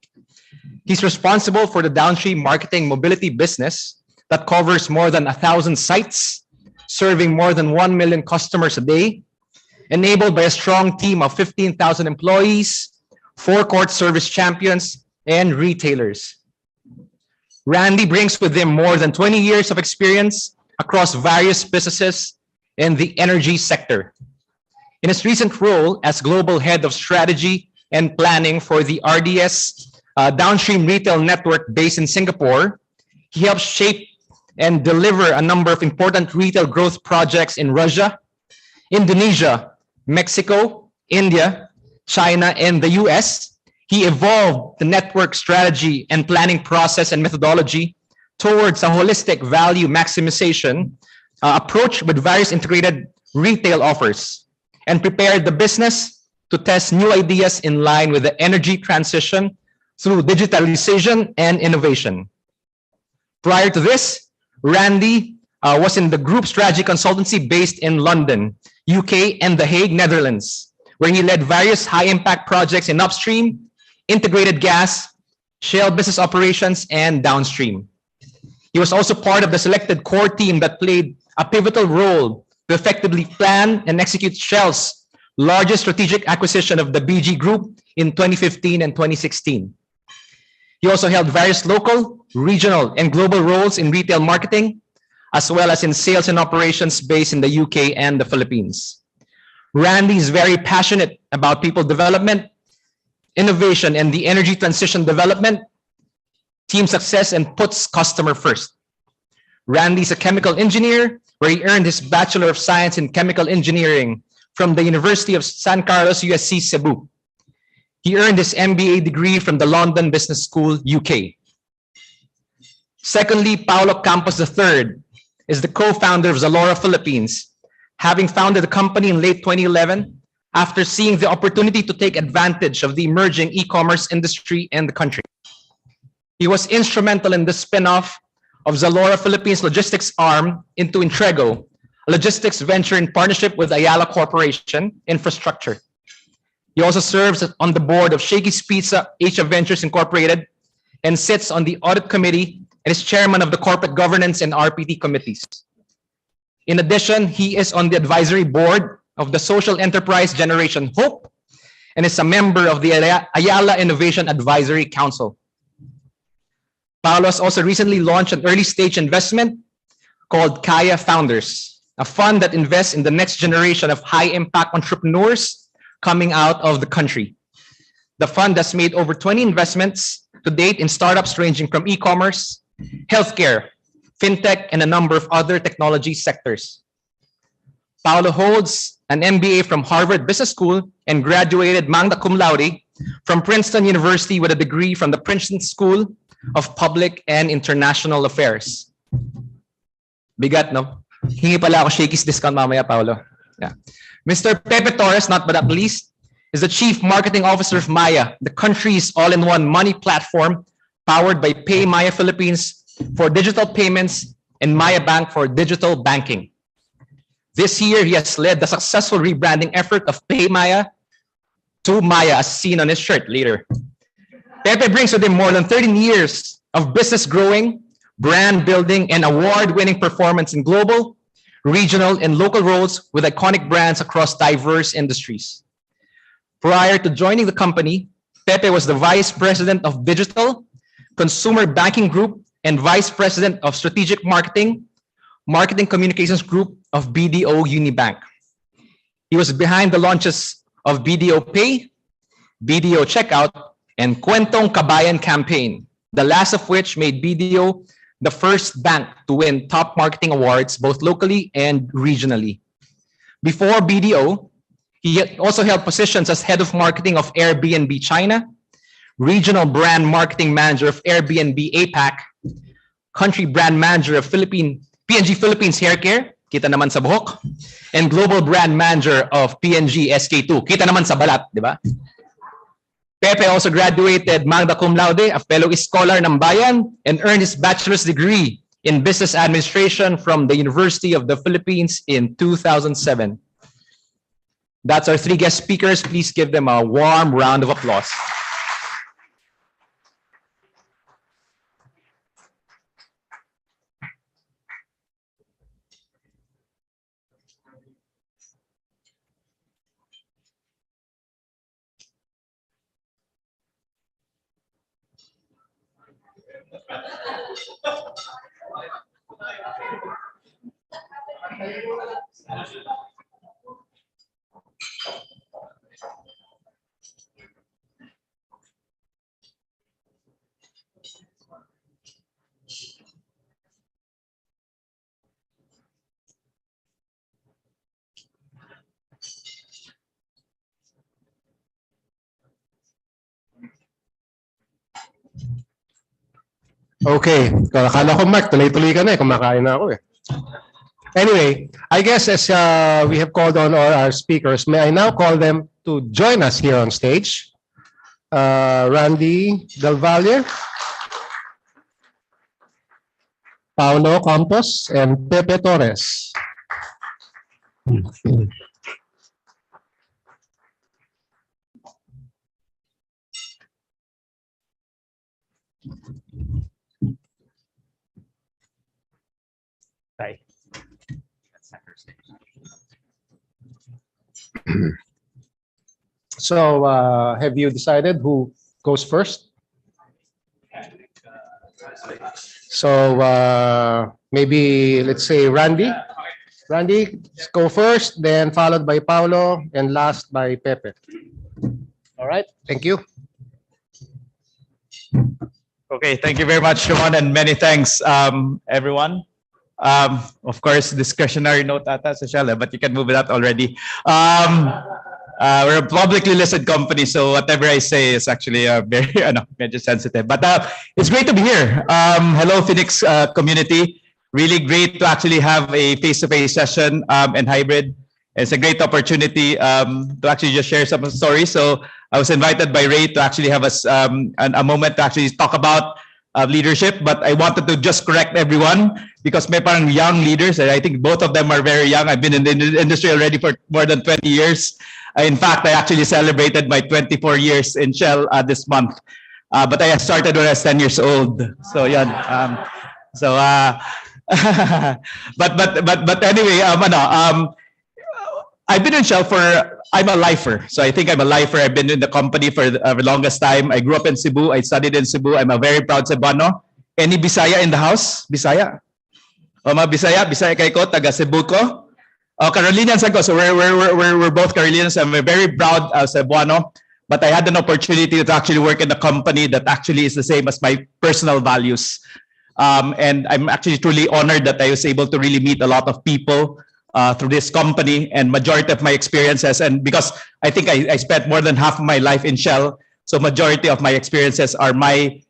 S12: He's responsible for the downstream marketing mobility business that covers more than 1,000 sites, serving more than 1 million customers a day, enabled by a strong team of 15,000 employees, forecourt service champions, and retailers. Randy brings with him more than 20 years of experience across various businesses in the energy sector. In his recent role as Global Head of Strategy and Planning for the RDS downstream retail network based in Singapore, he helped shape and deliver a number of important retail growth projects in Russia, Indonesia, Mexico, India, China, and the US. He evolved the network strategy and planning process and methodology towards a holistic value maximization approach with various integrated retail offers, and prepared the business to test new ideas in line with the energy transition through digitalization and innovation. Prior to this, Randy was in the group strategy consultancy based in London, UK, and The Hague, Netherlands, where he led various high-impact projects in upstream, integrated gas, shale business operations, and downstream. He was also part of the selected core team that played a pivotal role to effectively plan and execute Shell's largest strategic acquisition of the BG Group in 2015 and 2016. He also held various local, regional, and global roles in retail marketing, as well as in sales and operations based in the UK and the Philippines. Randy is very passionate about people development, innovation, and the energy transition development, team success, and puts customer first. Randy is a chemical engineer, where he earned his Bachelor of Science in Chemical Engineering from the University of San Carlos, USC, Cebu. He earned his MBA degree from the London Business School, UK. Secondly, Paulo Campos III is the co-founder of Zalora Philippines, having founded the company in late 2011 after seeing the opportunity to take advantage of the emerging e-commerce industry in the country. He was instrumental in the spin-off of Zalora Philippines logistics arm into Intrego, a logistics venture in partnership with Ayala Corporation Infrastructure. He also serves on the board of Shakey's Pizza Asia Ventures Incorporated and sits on the audit committee and is chairman of the corporate governance and RPT committees. In addition, he is on the advisory board of the social enterprise Generation Hope and is a member of the Ayala Innovation Advisory Council. Paulo has also recently launched an early stage investment called Kaya Founders, a fund that invests in the next generation of high-impact entrepreneurs coming out of the country. The fund has made over 20 investments to date in startups ranging from e-commerce, healthcare, fintech, and a number of other technology sectors. Paolo holds an MBA from Harvard Business School and graduated magna cum laude from Princeton University with a degree from the Princeton School of Public and International Affairs. Bigat, no? Hingi pala ako Shakey's discount mamaya, Paolo. Yeah. Mr. Pepe Torres, not but not least, is the Chief Marketing Officer of Maya, the country's all-in-one money platform powered by Pay Maya Philippines for digital payments and Maya Bank for digital banking. This year, he has led the successful rebranding effort of Pay Maya to Maya, as seen on his shirt later. Pepe brings with him more than 13 years of business growing, brand building, and award-winning performance in global, regional, and local roles with iconic brands across diverse industries. Prior to joining the company, Pepe was the Vice President of Digital, Consumer Banking Group, and Vice President of Strategic Marketing, Marketing Communications Group of BDO Unibank. He was behind the launches of BDO Pay, BDO Checkout, and Kwentong Kabayan campaign, the last of which made BDO the first bank to win top marketing awards both locally and regionally. Before BDO, he also held positions as head of marketing of Airbnb China, regional brand marketing manager of Airbnb APAC, country brand manager of P&G Philippines Hair Care, kita naman sa buhok, and global brand manager of P&G SK2, kita naman sa balat, di ba? Pepe also graduated magna cum laude, a fellow scholar ng Bayan, and earned his bachelor's degree in business administration from the University of the Philippines in 2007. That's our three guest speakers. Please give them a warm round of applause.
S2: Okay, akala ko Mark, tuloy-tuloy ka na eh, kumakain na ako eh. Anyway, I guess as we have called on all our speakers, may I now call them to join us here on stage. Randy Del Valle, Paolo Campos, and Pepe Torres.
S12: Hi.
S2: So, have you decided who goes first? So, maybe let's say Randy. Randy, go first, then followed by Paolo, and last by Pepe. All right, thank you.
S13: Okay, thank you very much, Shimon, and many thanks, everyone. Of course, discretionary note ata sa Shell, but you can move it out already. We're a publicly listed company, so whatever I say is actually very medyo sensitive. But it's great to be here. Hello, Phoenix community. Really great to actually have a face-to-face session and hybrid. It's a great opportunity to actually just share some stories. So I was invited by Ray to actually have a moment to actually talk about leadership, but I wanted to just correct everyone because may parang young leaders, and I think both of them are very young. I've been in the industry already for more than 20 years. In fact, I actually celebrated my 24 years in Shell this month. But I started when I was 10 years old. So yeah. But anyway, I've been in Shell I'm a lifer. So I think I'm a lifer. I've been in the company for the longest time. I grew up in Cebu. I studied in Cebu. I'm a very proud Cebuano. Any Bisaya in the house? Bisaya? O mga Bisaya? Bisaya kay ko, taga Cebu ko. Carolinians ako. So we're both Carolinians. I'm very proud as Cebuano, but I had an opportunity to actually work in a company that actually is the same as my personal values. And I'm actually truly honored that I was able to really meet a lot of people through this company, and majority of my experiences, and because I think I spent more than half of my life in Shell, so majority of my experiences are my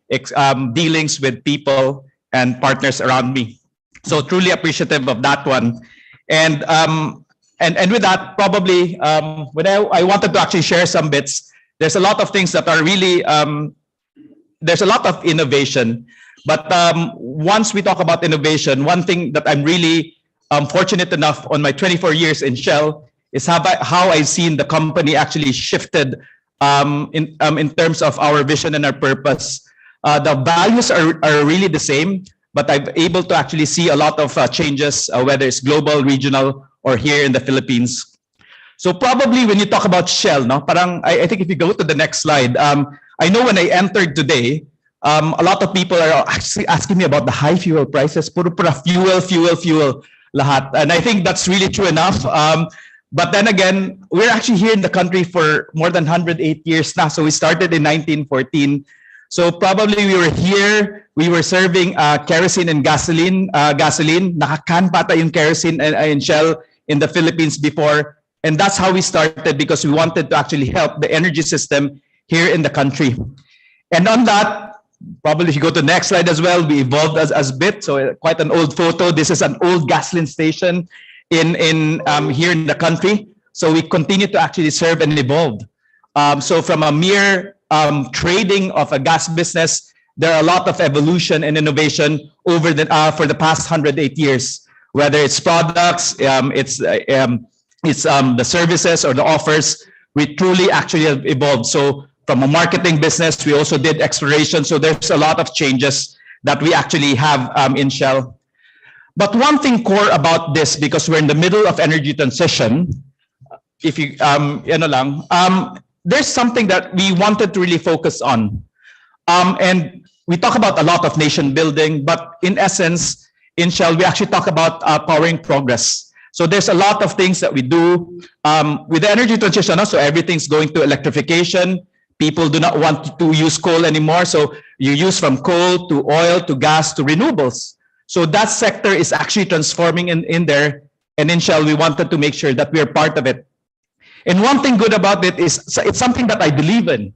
S13: dealings with people and partners around me. So truly appreciative of that one. And with that, probably when I wanted to actually share some bits, there's a lot of things that are really, there's a lot of innovation. But once we talk about innovation, one thing that I'm really fortunate enough on my 24 years in Shell is how I've seen the company actually shifted in terms of our vision and our purpose. The values are really the same, but I'm able to actually see a lot of changes, whether it's global, regional, or here in the Philippines. So probably when you talk about Shell, no, parang I think if you go to the next slide, I know when I entered today, a lot of people are actually asking me about the high fuel prices. Puro fuel, lahat. And I think that's really true enough. But then again, we're actually here in the country for more than 108 years now. So we started in 1914. So probably we were here, we were serving kerosene and gasoline. Nakakan pata yung kerosene in Shell in the Philippines before. And that's how we started, because we wanted to actually help the energy system here in the country. And on that, probably if you go to the next slide as well, we evolved as bit. So quite an old photo. This is an old gasoline station in here in the country. So we continue to actually serve and evolve. So from a mere trading of a gas business, there are a lot of evolution and innovation over for the past 108 years. Whether it's products, it's the services or the offers, we truly actually have evolved. So from a marketing business, we also did exploration. So there's a lot of changes that we actually have in Shell. But one thing core about this, because we're in the middle of energy transition, if you, there's something that we wanted to really focus on. And we talk about a lot of nation building, but in essence, in Shell, we actually talk about powering progress. So there's a lot of things that we do with the energy transition. So everything's going to electrification. People do not want to use coal anymore. So you use from coal to oil to gas to renewables. So that sector is actually transforming in there. And in Shell, we wanted to make sure that we're part of it. And one thing good about it is it's something that I believe in.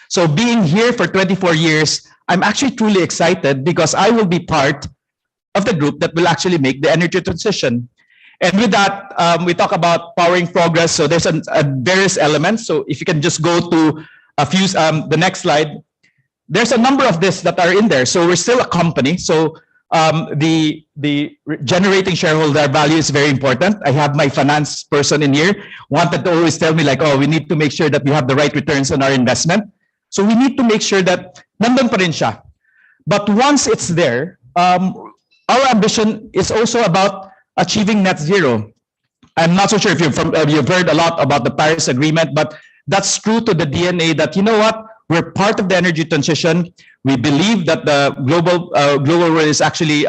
S13: So being here for 24 years, I'm actually truly excited because I will be part of the group that will actually make the energy transition. And with that, we talk about powering progress. So there's various elements. So if you can just go to a few, the next slide, there's a number of this that are in there. So we're still a company. So the generating shareholder value is very important. I have my finance person in here, wanted to always tell me like, oh, we need to make sure that we have the right returns on our investment. So we need to make sure that nandun pa rin siya. But once it's there, our ambition is also about achieving net zero. I'm not so sure if you've heard a lot about the Paris Agreement, but that's true to the DNA that, you know what, we're part of the energy transition. We believe that the global world is actually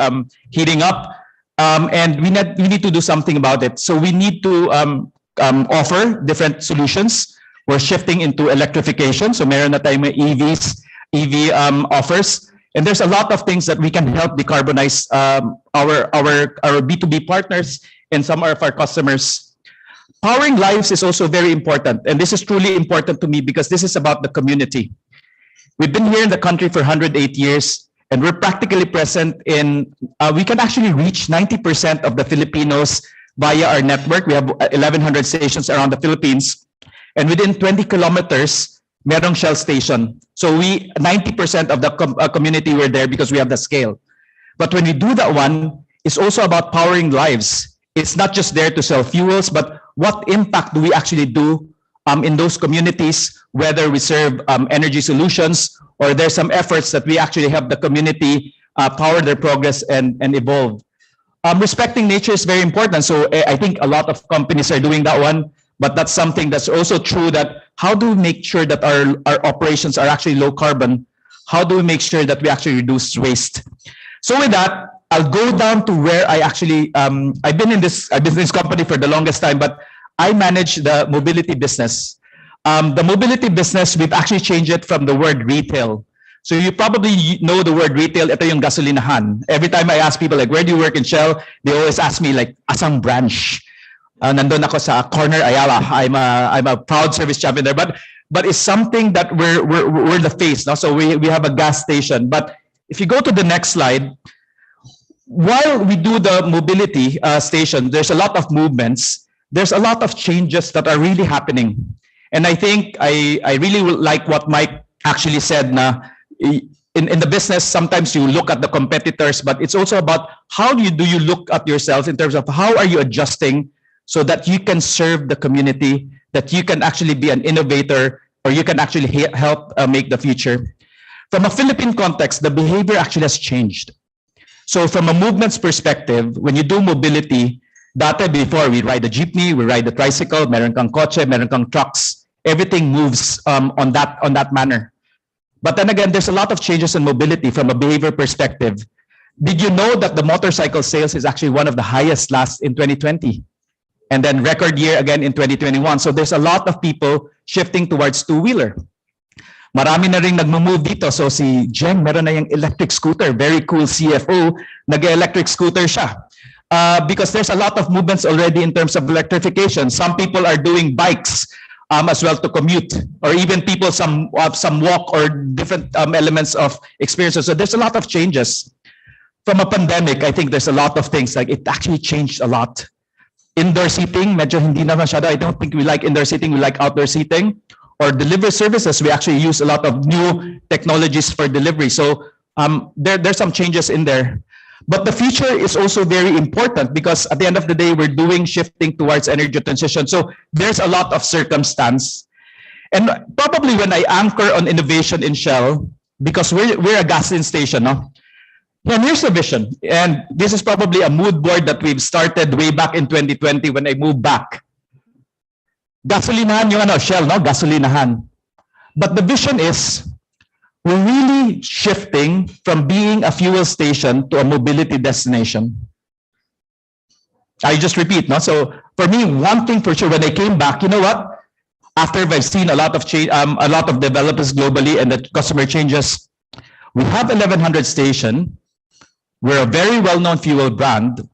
S13: heating up, and we need to do something about it. So we need to offer different solutions. We're shifting into electrification. So meron na tayong EV offers. And there's a lot of things that we can help decarbonize our B2B partners and some of our customers. Powering lives is also very important. And this is truly important to me because this is about the community. We've been here in the country for 108 years, and we're practically present in, we can actually reach 90% of the Filipinos via our network. We have 1,100 stations around the Philippines. And within 20 kilometers, merong Shell station. So 90% of the community were there because we have the scale. But when we do that one, it's also about powering lives. It's not just there to sell fuels, but what impact do we actually do in those communities, whether we serve energy solutions or there's some efforts that we actually help the community power their progress and evolve. Respecting nature is very important. So I think a lot of companies are doing that one. But that's something that's also true, that how do we make sure that our operations are actually low carbon? How do we make sure that we actually reduce waste? So with that, I'll go down to where I actually, I've been in this company for the longest time, but I manage the mobility business. The mobility business, we've actually changed it from the word retail. So you probably know the word retail, ito yung gasolinahan. Every time I ask people, like, where do you work in Shell? They always ask me, like, asang branch? Nandun ako sa Corner Ayala. I'm a proud service champion there. But it's something that we're the face. No? So we have a gas station. But if you go to the next slide, while we do the mobility station, there's a lot of movements. There's a lot of changes that are really happening. And I think I really like what Mike actually said na in the business, sometimes you look at the competitors, but it's also about how do you look at yourselves in terms of how are you adjusting so that you can serve the community, that you can actually be an innovator, or you can actually help make the future. From a Philippine context, the behavior actually has changed. So from a movements perspective, when you do mobility, dati before we ride the jeepney, we ride the tricycle, meron kang kotse, meron kang trucks, everything moves on that manner. But then again, there's a lot of changes in mobility from a behavior perspective. Did you know that the motorcycle sales is actually one of the highest last in 2020? And then record year again in 2021. So there's a lot of people shifting towards two-wheeler. Marami na rin nagmo-move dito. So si Jem, meron na yung electric scooter. Very cool CFO. Nag-electric scooter siya. Because there's a lot of movements already in terms of electrification. Some people are doing bikes as well to commute, or even people some walk or different elements of experiences. So there's a lot of changes. From a pandemic, I think there's a lot of things, like it actually changed a lot. Indoor seating, medyo hindi na masyado. I don't think we like indoor seating, we like outdoor seating. Or delivery services, we actually use a lot of new technologies for delivery. So there's some changes in there. But the future is also very important because at the end of the day, we're shifting towards energy transition. So there's a lot of circumstance. And probably when I anchor on innovation in Shell, because we're a gasoline station, no? And here's the vision. And this is probably a mood board that we've started way back in 2020 when I moved back. Gasolinahan yung Shell, no? Gasolinahan. But the vision is, we're really shifting from being a fuel station to a mobility destination. I just repeat, no? So for me, one thing for sure, when I came back, you know what? After I've seen a lot of change, a lot of developers globally and the customer changes, we have 1100 station. We're a very well-known fuel brand,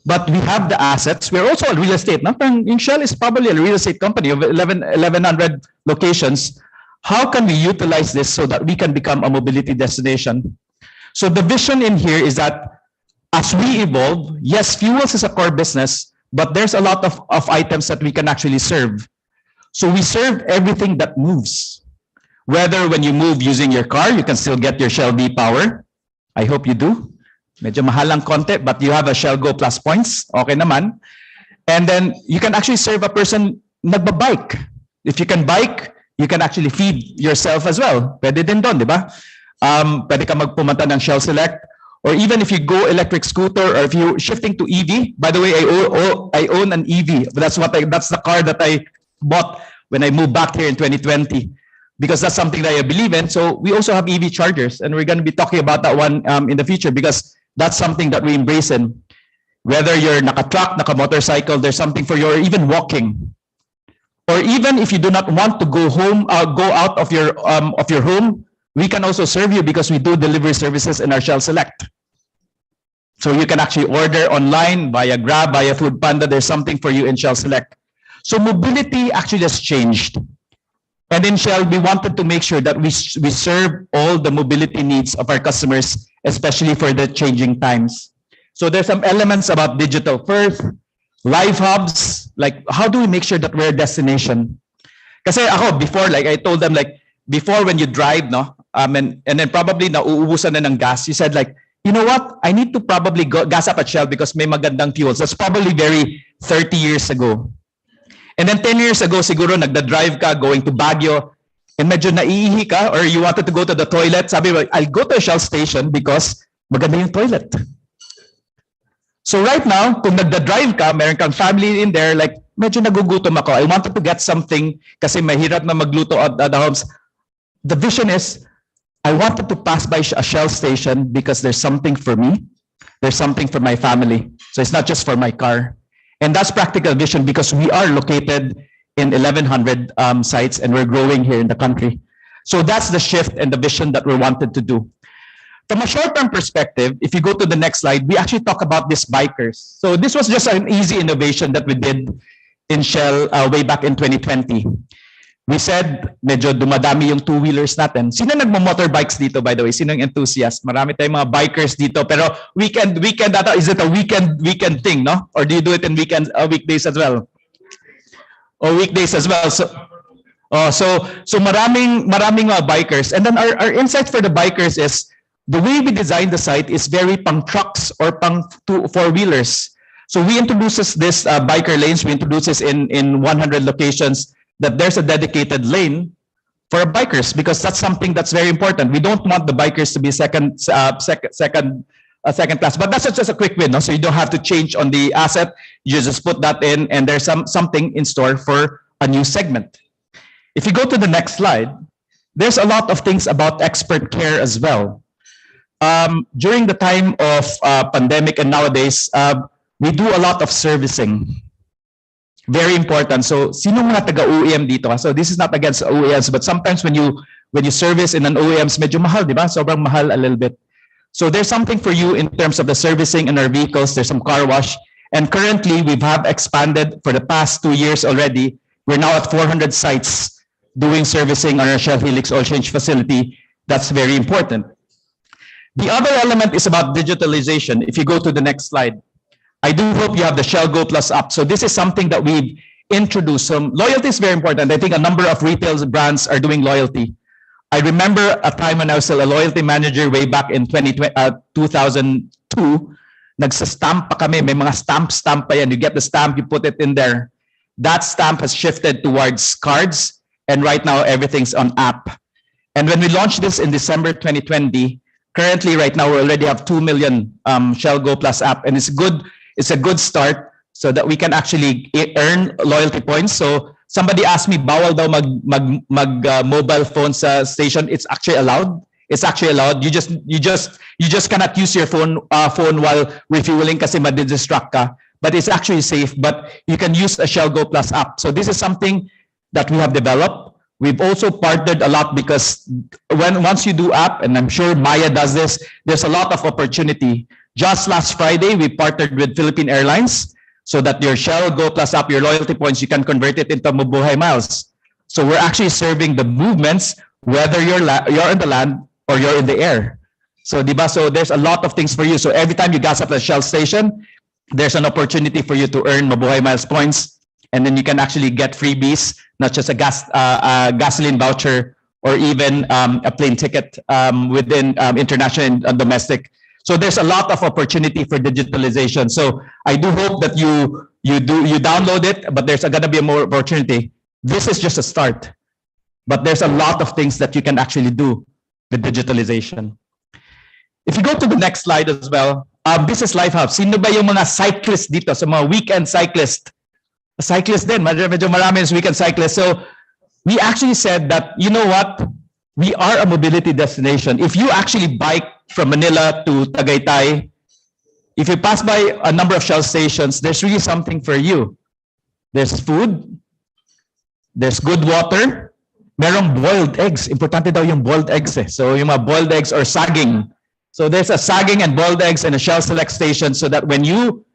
S13: but we have the assets. We're also a real estate. No? And Shell is probably a real estate company of 1100 locations. How can we utilize this so that we can become a mobility destination? So the vision in here is that as we evolve, yes, fuels is a core business, but there's a lot of items that we can actually serve. So we serve everything that moves. Whether when you move using your car, you can still get your Shell V-Power. I hope you do. Medyo mahal lang konti, but you have a Shell Go Plus points. Okay naman. And then you can actually serve a person nagbabike. If you can bike, you can actually feed yourself as well. Pwede din doon, di ba? Pwede ka magpumunta ng Shell Select. Or even if you go electric scooter, or if you're shifting to EV. By the way, I own an EV. That's the car that I bought when I moved back here in 2020. Because that's something that I believe in. So we also have EV chargers, and we're going to be talking about that one in the future because that's something that we embrace in. Whether you're naka-truck, naka-motorcycle, there's something for you, or even walking. Or even if you do not want to go home, go out of your home, we can also serve you because we do delivery services in our Shell Select. So you can actually order online via Grab, via Food Panda. There's something for you in Shell Select. So mobility actually has changed. And in Shell, we wanted to make sure that we serve all the mobility needs of our customers, especially for the changing times. So there's some elements about digital first, live hubs, like how do we make sure that we're a destination? Kasi ako, before, like I told them, like before when you drive, no, and then probably nauubusan na ng gas, you said like, you know what, I need to probably gas up at Shell because may magandang fuels. That's probably very 30 years ago. And then 10 years ago, siguro nagda-drive ka going to Baguio and medyo naiihi ka or you wanted to go to the toilet. Sabi mo, I'll go to a Shell station because maganda yung toilet. So right now, kung nagda-drive ka, meron kang family in there, like medyo nagugutom ako. I wanted to get something kasi mahirap na magluto at the homes. The vision is, I wanted to pass by a Shell station because there's something for me. there's something for my family. So it's not just for my car. And that's Practical Vision because we are located in 1,100 sites and we're growing here in the country. So that's the shift and the vision that we wanted to do. From a short-term perspective, if you go to the next slide, we actually talk about these bikers. So this was just an easy innovation that we did in Shell way back in 2020. We said, medyo dumadami yung two-wheelers natin. Sino nagmo-motorbikes dito, by the way? Sino yung enthusiast? Marami tayong mga bikers dito. Pero weekend ata, is it a weekend thing, no? Or do you do it in weekdays as well? Or weekdays as well. So maraming mga bikers. And then our insight for the bikers is, the way we design the site is very pang trucks or pang four-wheelers. So we introduce this biker lanes. We introduce this in 100 locations, that there's a dedicated lane for bikers because that's something that's very important. We don't want the bikers to be second class, but that's just a quick win. No? So you don't have to change on the asset. You just put that in, and there's something in store for a new segment. If you go to the next slide, there's a lot of things about expert care as well. During the time of pandemic and nowadays, we do a lot of servicing. Very important. So, sino mga taga-OEM dito? So, this is not against OEMs, but sometimes when you service in an OEMs, medyo mahal, di ba? Sobrang mahal a little bit. So, there's something for you in terms of the servicing in our vehicles. There's some car wash. And currently, we have expanded for the past 2 years already. We're now at 400 sites doing servicing on our Shell Helix oil change facility. That's very important. The other element is about digitalization. If you go to the next slide. I do hope you have the Shell Go Plus app. So this is something that we've introduced. Loyalty is very important. I think a number of retail brands are doing loyalty. I remember a time when I was still a loyalty manager way back in 2002. Nagsastamp pa kami. May mga stamp pa yan. You get the stamp, you put it in there. That stamp has shifted towards cards. And right now, everything's on app. And when we launched this in December 2020, currently right now, we already have 2 million Shell Go Plus app. And it's good. It's a good start so that we can actually earn loyalty points. So somebody asked me, bawal daw mag mobile phone sa station. It's actually allowed. It's actually allowed. You just cannot use your phone while refueling kasi madidistract ka. But it's actually safe. But you can use a Shell Go Plus app. So this is something that we have developed. We've also partnered a lot because once you do app, and I'm sure Maya does this, there's a lot of opportunity. Just last Friday, we partnered with Philippine Airlines so that your Shell Go Plus app, your loyalty points, you can convert it into Mabuhay Miles. So we're actually serving the movements, whether you're in the land or you're in the air. So, diba? So there's a lot of things for you. So every time you gas up at the Shell station, there's an opportunity for you to earn Mabuhay Miles points. And then you can actually get freebies, not just a gasoline voucher or even a plane ticket within international and domestic. So there's a lot of opportunity for digitalization. So I do hope that you download it, but there's gonna be more opportunity. This is just a start, but there's a lot of things that you can actually do with digitalization. If you go to the next slide as well, Business Life Hub. Sino ba yung mga cyclists dito? So mga weekend cyclists. Cyclists din, medyo marami yung weekend cyclists. So we actually said that, you know what? We are a mobility destination. If you actually bike from Manila to Tagaytay, if you pass by a number of Shell stations, there's really something for you. There's food, there's good water, merong boiled eggs. Importante daw yung boiled eggs eh. So yung mga boiled eggs or sagging. So there's a sagging and boiled eggs in a Shell Select station so that when you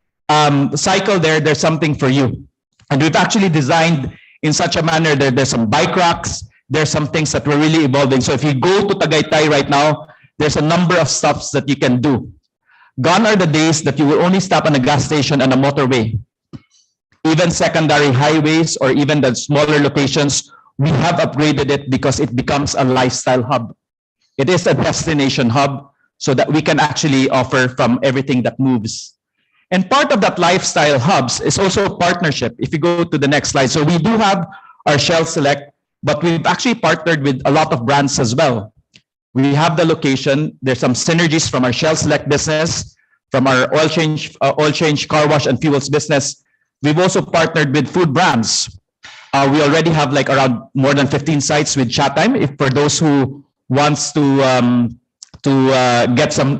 S13: cycle there, there's something for you. And we've actually designed in such a manner that there's some bike racks, there's some things that we're really evolving. So if you go to Tagaytay right now, there's a number of stops that you can do. Gone are the days that you will only stop on a gas station and a motorway. Even secondary highways or even the smaller locations, we have upgraded it because it becomes a lifestyle hub. It is a destination hub so that we can actually offer from everything that moves. And part of that lifestyle hubs is also a partnership. If you go to the next slide. So we do have our Shell Select, but we've actually partnered with a lot of brands as well. We have the location. There's some synergies from our Shell Select business, from our oil change, car wash, and fuels business. We've also partnered with food brands. We already have like around more than 15 sites with Chat Time. If for those who wants to get some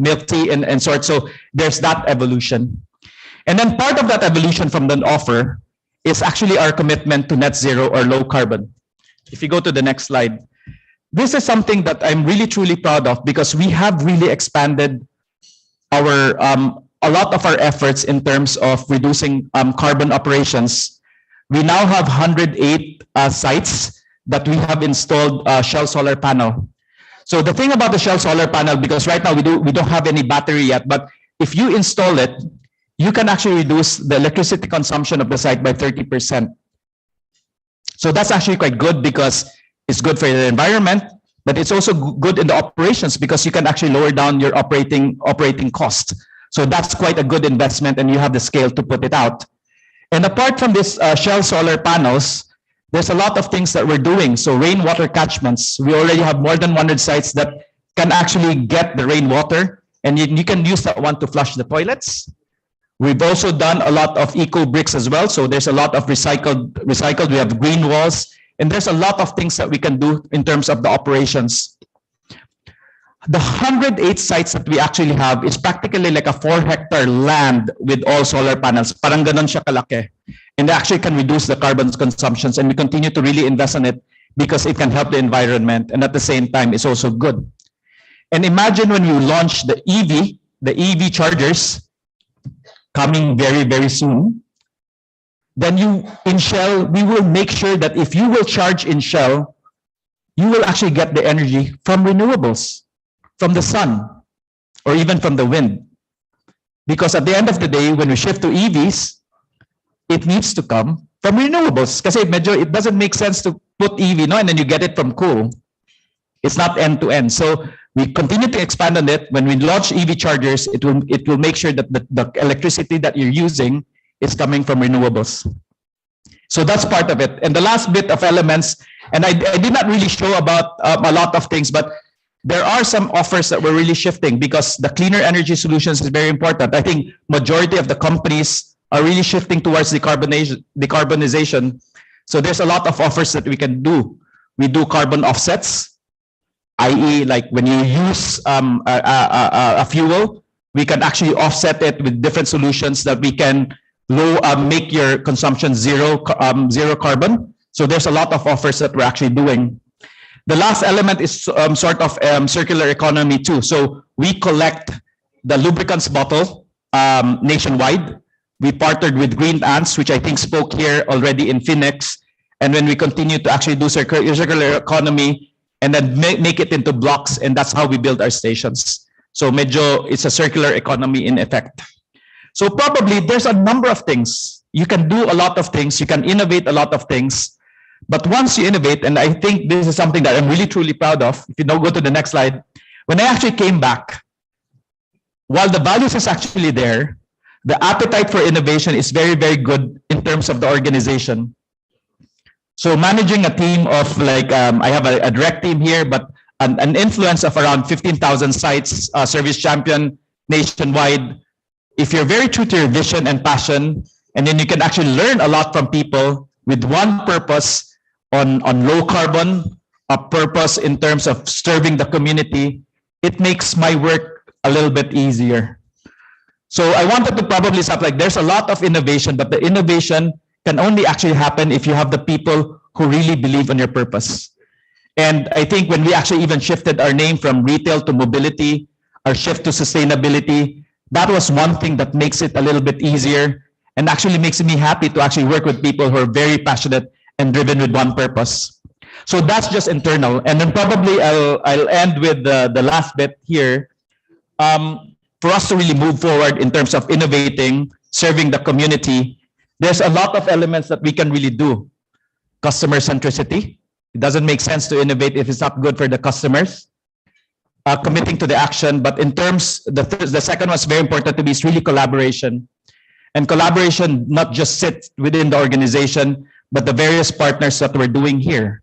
S13: milk tea and sort. So there's that evolution. And then part of that evolution from the offer is actually our commitment to net zero or low carbon. If you go to the next slide, this is something that I'm really truly proud of because we have really expanded our a lot of our efforts in terms of reducing carbon operations. We now have 108 sites that we have installed Shell solar panel. So the thing about the Shell solar panel, because right now we don't have any battery yet, but if you install it, you can actually reduce the electricity consumption of the site by 30%. So that's actually quite good because it's good for the environment, but it's also good in the operations because you can actually lower down your operating cost. So that's quite a good investment and you have the scale to put it out. And apart from this Shell solar panels, there's a lot of things that we're doing. So rainwater catchments, we already have more than 100 sites that can actually get the rainwater and you can use that one to flush the toilets. We've also done a lot of eco bricks as well. So there's a lot of recycled. We have green walls and there's a lot of things that we can do in terms of the operations. The 108 sites that we actually have is practically like a 4-hectare land with all solar panels. Parang ganon siya kalaki. And they actually can reduce the carbon consumptions and we continue to really invest in it because it can help the environment and at the same time it's also good. And imagine when you launch the EV chargers coming very, very soon, then in Shell, we will make sure that if you will charge in Shell, you will actually get the energy from renewables, from the sun, or even from the wind. Because at the end of the day, when we shift to EVs, it needs to come from renewables. Kasi medyo it doesn't make sense to put EV, no, and then you get it from coal. It's not end to end. So we continue to expand on it. When we launch EV chargers, it will make sure that the electricity that you're using is coming from renewables. So that's part of it. And the last bit of elements, and I did not really show about a lot of things, but there are some offers that we're really shifting because the cleaner energy solutions is very important. I think majority of the companies are really shifting towards decarbonization. So there's a lot of offers that we can do. We do carbon offsets, i.e. like when you use a fuel, we can actually offset it with different solutions that we can make your consumption zero carbon. So there's a lot of offers that we're actually doing. The last element is sort of circular economy too. So we collect the lubricants bottle nationwide. We partnered with Green Ants, which I think spoke here already in Phoenix. And when we continue to actually do circular economy and then make it into blocks, and that's how we build our stations. So medyo it's a circular economy in effect. So probably there's a number of things. You can do a lot of things. You can innovate a lot of things. But once you innovate, and I think this is something that I'm really truly proud of, if you now go to the next slide, when I actually came back, while the values is actually there, the appetite for innovation is very, very good in terms of the organization. So managing a team of like, I have a direct team here, but an influence of around 15,000 sites, service champion nationwide. If you're very true to your vision and passion, and then you can actually learn a lot from people with one purpose on low carbon, a purpose in terms of serving the community, it makes my work a little bit easier. So I wanted to probably stop like there's a lot of innovation, but the innovation can only actually happen if you have the people who really believe in your purpose. And I think when we actually even shifted our name from retail to mobility, our shift to sustainability, that was one thing that makes it a little bit easier and actually makes me happy to actually work with people who are very passionate and driven with one purpose. So that's just internal. And then probably I'll end with the last bit here. For us to really move forward in terms of innovating, serving the community, there's a lot of elements that we can really do. Customer centricity. It doesn't make sense to innovate if it's not good for the customers. Committing to the action, but in terms, the second one's very important to me is really collaboration. And collaboration not just sits within the organization, but the various partners that we're doing here.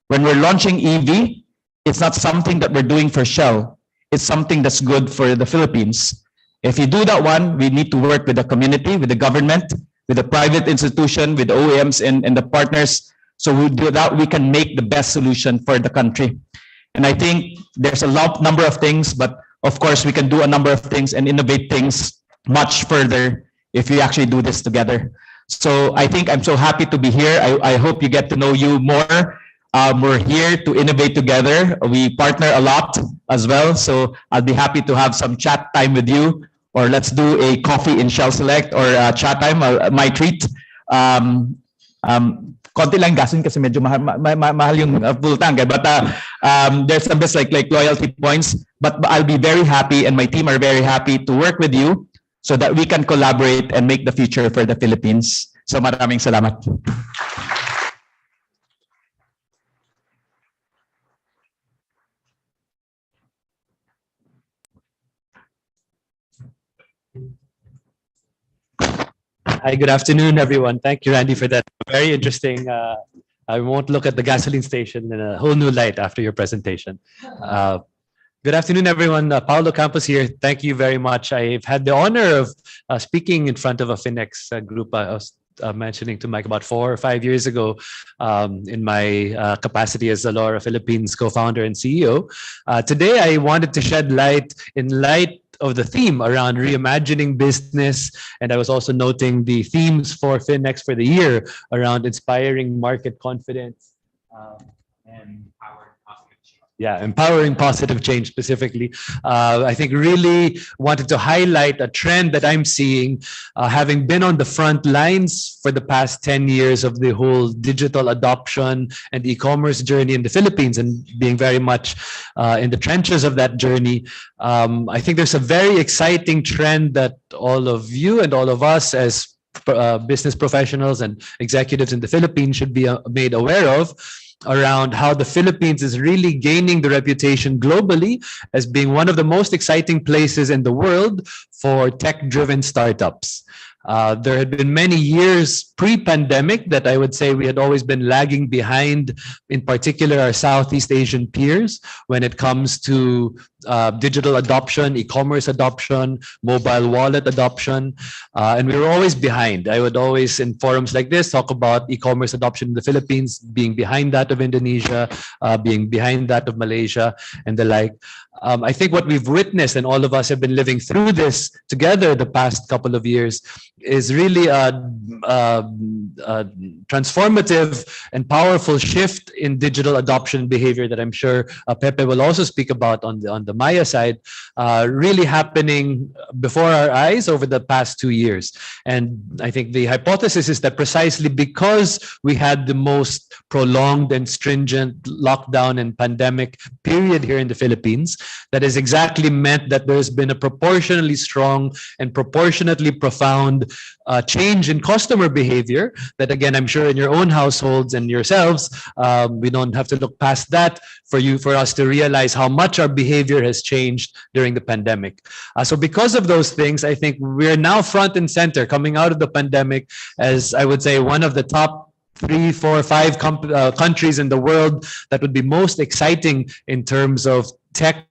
S13: When we're launching EV, it's not something that we're doing for Shell. It's something that's good for the Philippines. If you do that one, we need to work with the community, with the government, with the private institution, with the OEMs and the partners. So we do that, we can make the best solution for the country. And I think there's a number of things, but of course we can do a number of things and innovate things much further if we actually do this together. So I think I'm so happy to be here. I hope you get to know you more. We're here to innovate together. We partner a lot as well. So I'll be happy to have some chat time with you, or let's do a coffee in Shell Select or chat time, my treat. Konti lang gasin kasi medyo mahal yung full tank. But there's some bits like loyalty points. But I'll be very happy, and my team are very happy to work with you so that we can collaborate and make the future for the Philippines. So maraming salamat.
S14: Hi, good afternoon, everyone. Thank you, Randy, for that. Very interesting. I won't look at the gasoline station in a whole new light after your presentation. Good afternoon, everyone. Paolo Campos here. Thank you very much. I've had the honor of speaking in front of a Finex group. I was mentioning to Mike about 4 or 5 years ago in my capacity as Zalora Philippines co-founder and CEO. Today, I wanted to shed light of the theme around reimagining business. And I was also noting the themes for Finex for the year around inspiring market confidence and empowering positive change specifically. I think really wanted to highlight a trend that I'm seeing, having been on the front lines for the past 10 years of the whole digital adoption and e-commerce journey in the Philippines, and being very much in the trenches of that journey. I think there's a very exciting trend that all of you and all of us as business professionals and executives in the Philippines should be made aware of, around how the Philippines is really gaining the reputation globally as being one of the most exciting places in the world for tech-driven startups. There had been many years pre-pandemic that I would say we had always been lagging behind, in particular our Southeast Asian peers, when it comes to digital adoption, e-commerce adoption, mobile wallet adoption, and we were always behind. I would always, in forums like this, talk about e-commerce adoption in the Philippines being behind that of Indonesia, being behind that of Malaysia, and the like. I think what we've witnessed, and all of us have been living through this together the past couple of years, is really a transformative and powerful shift in digital adoption behavior that I'm sure Pepe will also speak about on the Maya side, really happening before our eyes over the past 2 years. And I think the hypothesis is that precisely because we had the most prolonged and stringent lockdown and pandemic period here in the Philippines, that has exactly meant that there's been a proportionally strong and proportionately profound change in customer behavior that, again, I'm sure in your own households and yourselves, we don't have to look past that for us to realize how much our behavior has changed during the pandemic. So because of those things, I think we're now front and center coming out of the pandemic as, I would say, one of the top 3, 4, 5 countries in the world that would be most exciting in terms of tech,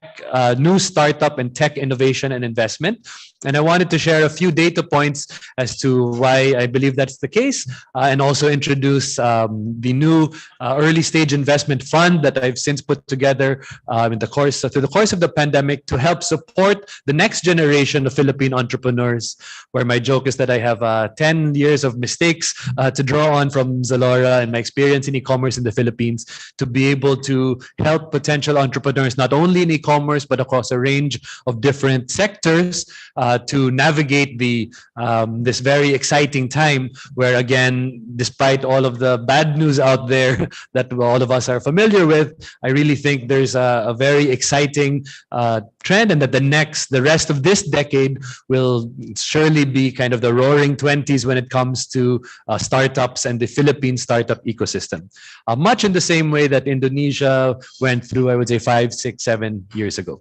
S14: new startup and tech innovation and investment. And I wanted to share a few data points as to why I believe that's the case, and also introduce the new early stage investment fund that I've since put together through the course of the pandemic to help support the next generation of Philippine entrepreneurs, where my joke is that I have 10 years of mistakes to draw on from Zalora and my experience in e-commerce in the Philippines to be able to help potential entrepreneurs, not only in e-commerce, but across a range of different sectors, to navigate this very exciting time where, again, despite all of the bad news out there that all of us are familiar with, I really think there's a very exciting trend, and that the rest of this decade will surely be kind of the roaring 20s when it comes to startups and the Philippine startup ecosystem. Much in the same way that Indonesia went through, I would say, 5, 6, 7 years ago.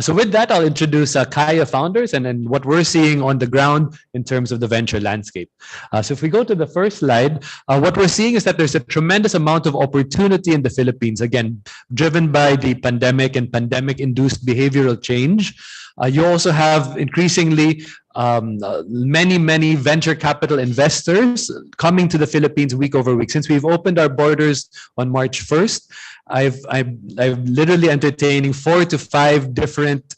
S14: So with that, I'll introduce Kaya founders and then what we're seeing on the ground in terms of the venture landscape. So if we go to the first slide, what we're seeing is that there's a tremendous amount of opportunity in the Philippines, again, driven by the pandemic and pandemic-induced behavioral change. You also have increasingly many venture capital investors coming to the Philippines week over week. Since we've opened our borders on March 1st, I've literally entertaining 4 to 5 different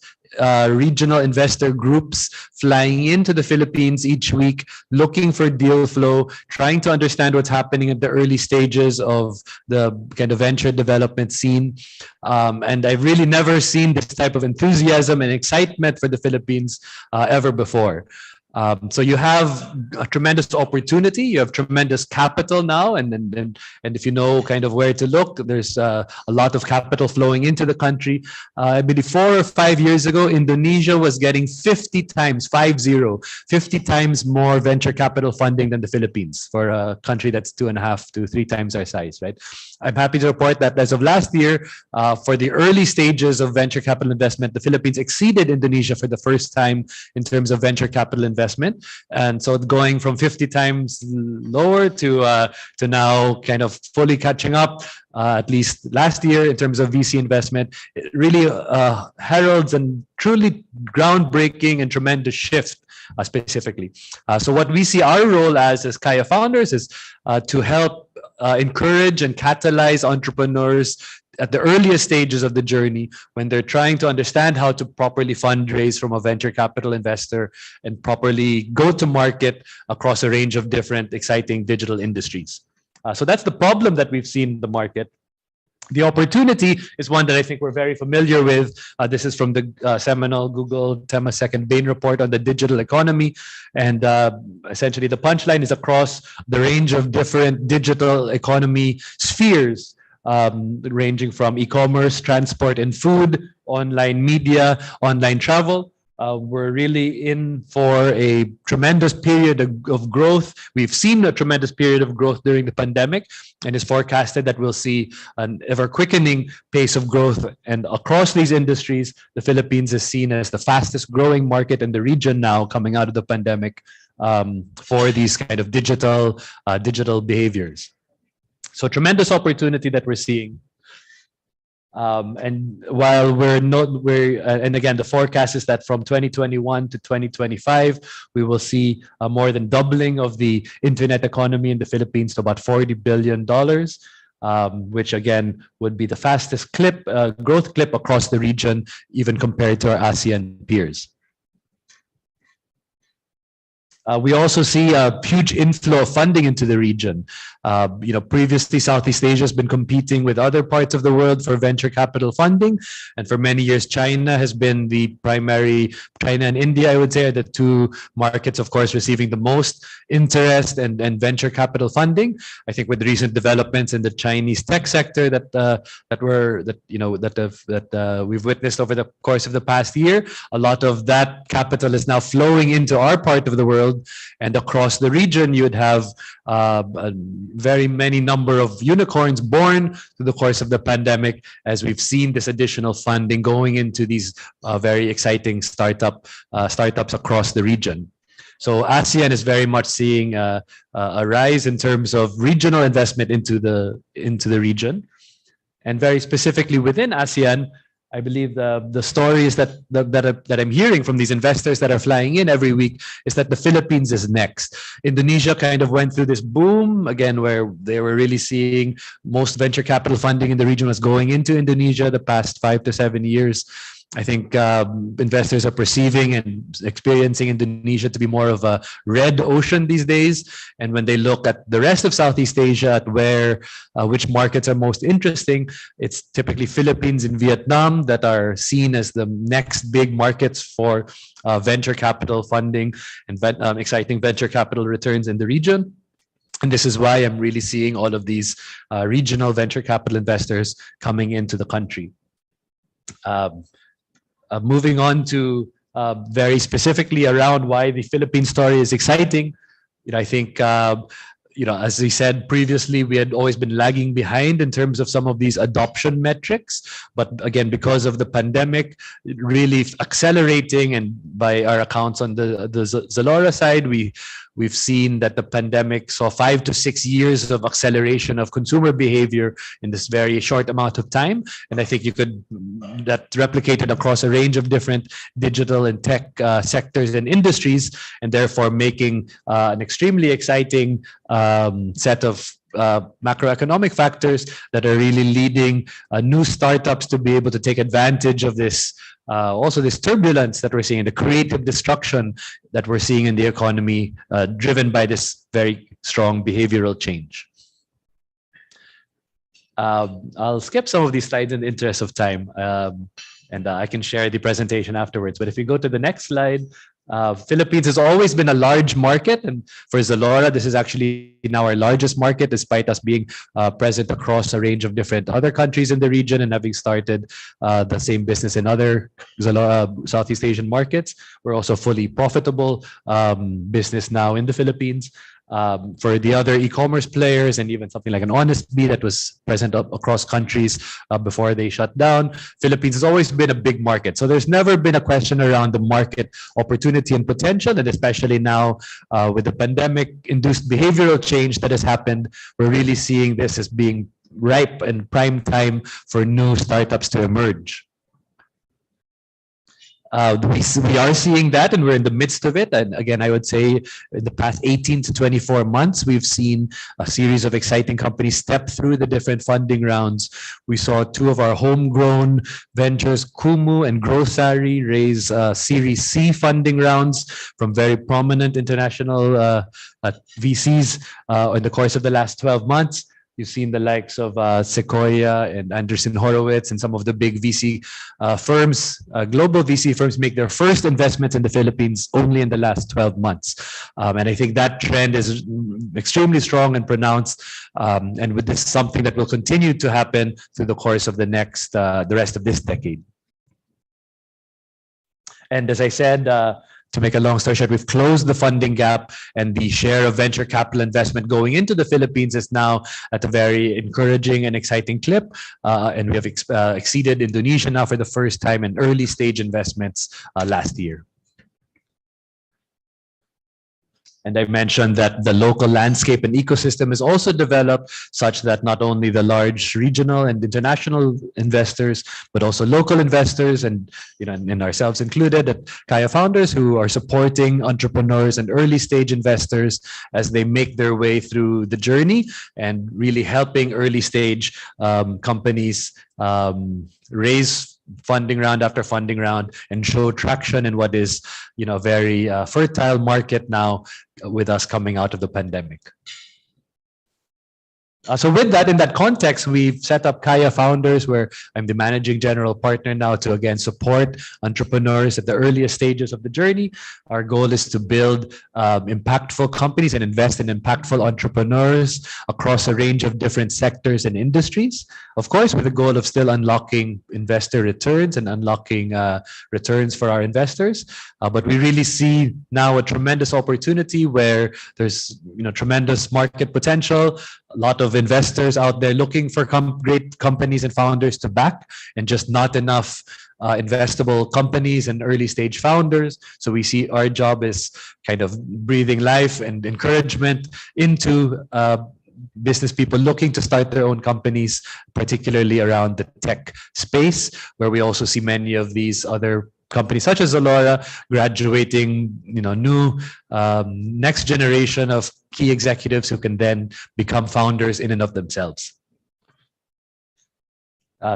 S14: regional investor groups flying into the Philippines each week, looking for deal flow, trying to understand what's happening at the early stages of the kind of venture development scene. And I've really never seen this type of enthusiasm and excitement for the Philippines ever before. So you have a tremendous opportunity. You have tremendous capital now, and if you know kind of where to look, there's a lot of capital flowing into the country. I believe 4 or 5 years ago, Indonesia was getting 50 times more venture capital funding than the Philippines, for a country that's 2.5 to 3 times our size, right? I'm happy to report that as of last year, for the early stages of venture capital investment, the Philippines exceeded Indonesia for the first time in terms of venture capital investment. And so going from 50 times lower to now kind of fully catching up, at least last year in terms of VC investment, it really heralds and truly groundbreaking and tremendous shift specifically. So what we see our role as Kaya founders is to help encourage and catalyze entrepreneurs at the earliest stages of the journey, when they're trying to understand how to properly fundraise from a venture capital investor and properly go to market across a range of different exciting digital industries. So that's the problem that we've seen in the market. The opportunity is one that I think we're very familiar with. This is from the seminal Google Temasek and Bain report on the digital economy. And essentially the punchline is across the range of different digital economy spheres, ranging from e-commerce, transport and food, online media, online travel. We're really in for a tremendous period of growth. We've seen a tremendous period of growth during the pandemic, and it's forecasted that we'll see an ever quickening pace of growth. And across these industries, the Philippines is seen as the fastest growing market in the region now, coming out of the pandemic, for these kind of digital behaviors. So tremendous opportunity that we're seeing. And while and again, the forecast is that from 2021 to 2025, we will see more than doubling of the internet economy in the Philippines to about $40 billion, which again would be the fastest growth clip across the region, even compared to our ASEAN peers. We also see a huge inflow of funding into the region. Previously, Southeast Asia has been competing with other parts of the world for venture capital funding. And for many years, China has been the primary, China and India, I would say, are the two markets, of course, receiving the most interest and venture capital funding. I think with recent developments in the Chinese tech sector that we've witnessed over the course of the past year, a lot of that capital is now flowing into our part of the world. And across the region, you would have a very many number of unicorns born through the course of the pandemic, as we've seen this additional funding going into these very exciting startups across the region. So ASEAN is very much seeing a rise in terms of regional investment into the region, and very specifically within ASEAN. I believe the stories that I'm hearing from these investors that are flying in every week is that the Philippines is next. Indonesia kind of went through this boom again, where they were really seeing most venture capital funding in the region was going into Indonesia the past 5 to 7 years. I think investors are perceiving and experiencing Indonesia to be more of a red ocean these days. And when they look at the rest of Southeast Asia, at which markets are most interesting, it's typically Philippines and Vietnam that are seen as the next big markets for venture capital funding and exciting venture capital returns in the region. And this is why I'm really seeing all of these regional venture capital investors coming into the country. Moving on to very specifically around why the Philippine story is exciting. I think, as we said previously, we had always been lagging behind in terms of some of these adoption metrics. But again, because of the pandemic, really accelerating, and by our accounts on the Zalora side, we We've seen that the pandemic saw 5 to 6 years of acceleration of consumer behavior in this very short amount of time. And I think that replicated across a range of different digital and tech sectors and industries, and therefore making an extremely exciting set of macroeconomic factors that are really leading new startups to be able to take advantage of this, also this turbulence that we're seeing, the creative destruction that we're seeing in the economy, driven by this very strong behavioral change. I'll skip some of these slides in the interest of time, and I can share the presentation afterwards. But if you go to the next slide, Philippines has always been a large market, and for Zalora, this is actually now our largest market, despite us being present across a range of different other countries in the region and having started the same business in other Zalora Southeast Asian markets. We're also fully profitable business now in the Philippines. For the other e-commerce players and even something like an Honest Bee that was present across countries before they shut down, Philippines has always been a big market. So there's never been a question around the market opportunity and potential, and especially now with the pandemic-induced behavioral change that has happened, we're really seeing this as being ripe and prime time for new startups to emerge. We are seeing that, and we're in the midst of it. And again, I would say in the past 18 to 24 months, we've seen a series of exciting companies step through the different funding rounds. We saw 2 of our homegrown ventures, Kumu and Grocery, raise Series C funding rounds from very prominent international VCs in the course of the last 12 months. You've seen the likes of Sequoia and Andreessen Horowitz and some of the big VC firms, global VC firms, make their first investments in the Philippines only in the last 12 months. And I think that trend is extremely strong and pronounced. And with this, something that will continue to happen through the course of the rest of this decade. And as I said, to make a long story short, we've closed the funding gap, and the share of venture capital investment going into the Philippines is now at a very encouraging and exciting clip. And we have exceeded Indonesia now for the first time in early stage investments last year. And I mentioned that the local landscape and ecosystem is also developed such that not only the large regional and international investors, but also local investors and ourselves included at Kaya Founders, who are supporting entrepreneurs and early stage investors as they make their way through the journey and really helping early stage companies raise funding round after funding round and show traction in what is a very fertile market now with us coming out of the pandemic. So with that, in that context, we've set up Kaya Founders, where I'm the managing general partner now to, again, support entrepreneurs at the earliest stages of the journey. Our goal is to build impactful companies and invest in impactful entrepreneurs across a range of different sectors and industries. Of course, with the goal of still unlocking investor returns and unlocking returns for our investors. But we really see now a tremendous opportunity where there's tremendous market potential, a lot of investors out there looking for great companies and founders to back, and just not enough investable companies and early stage founders. So we see our job is kind of breathing life and encouragement into business people looking to start their own companies, particularly around the tech space, where we also see many of these other companies such as Zalora graduating, new next generation of key executives who can then become founders in and of themselves.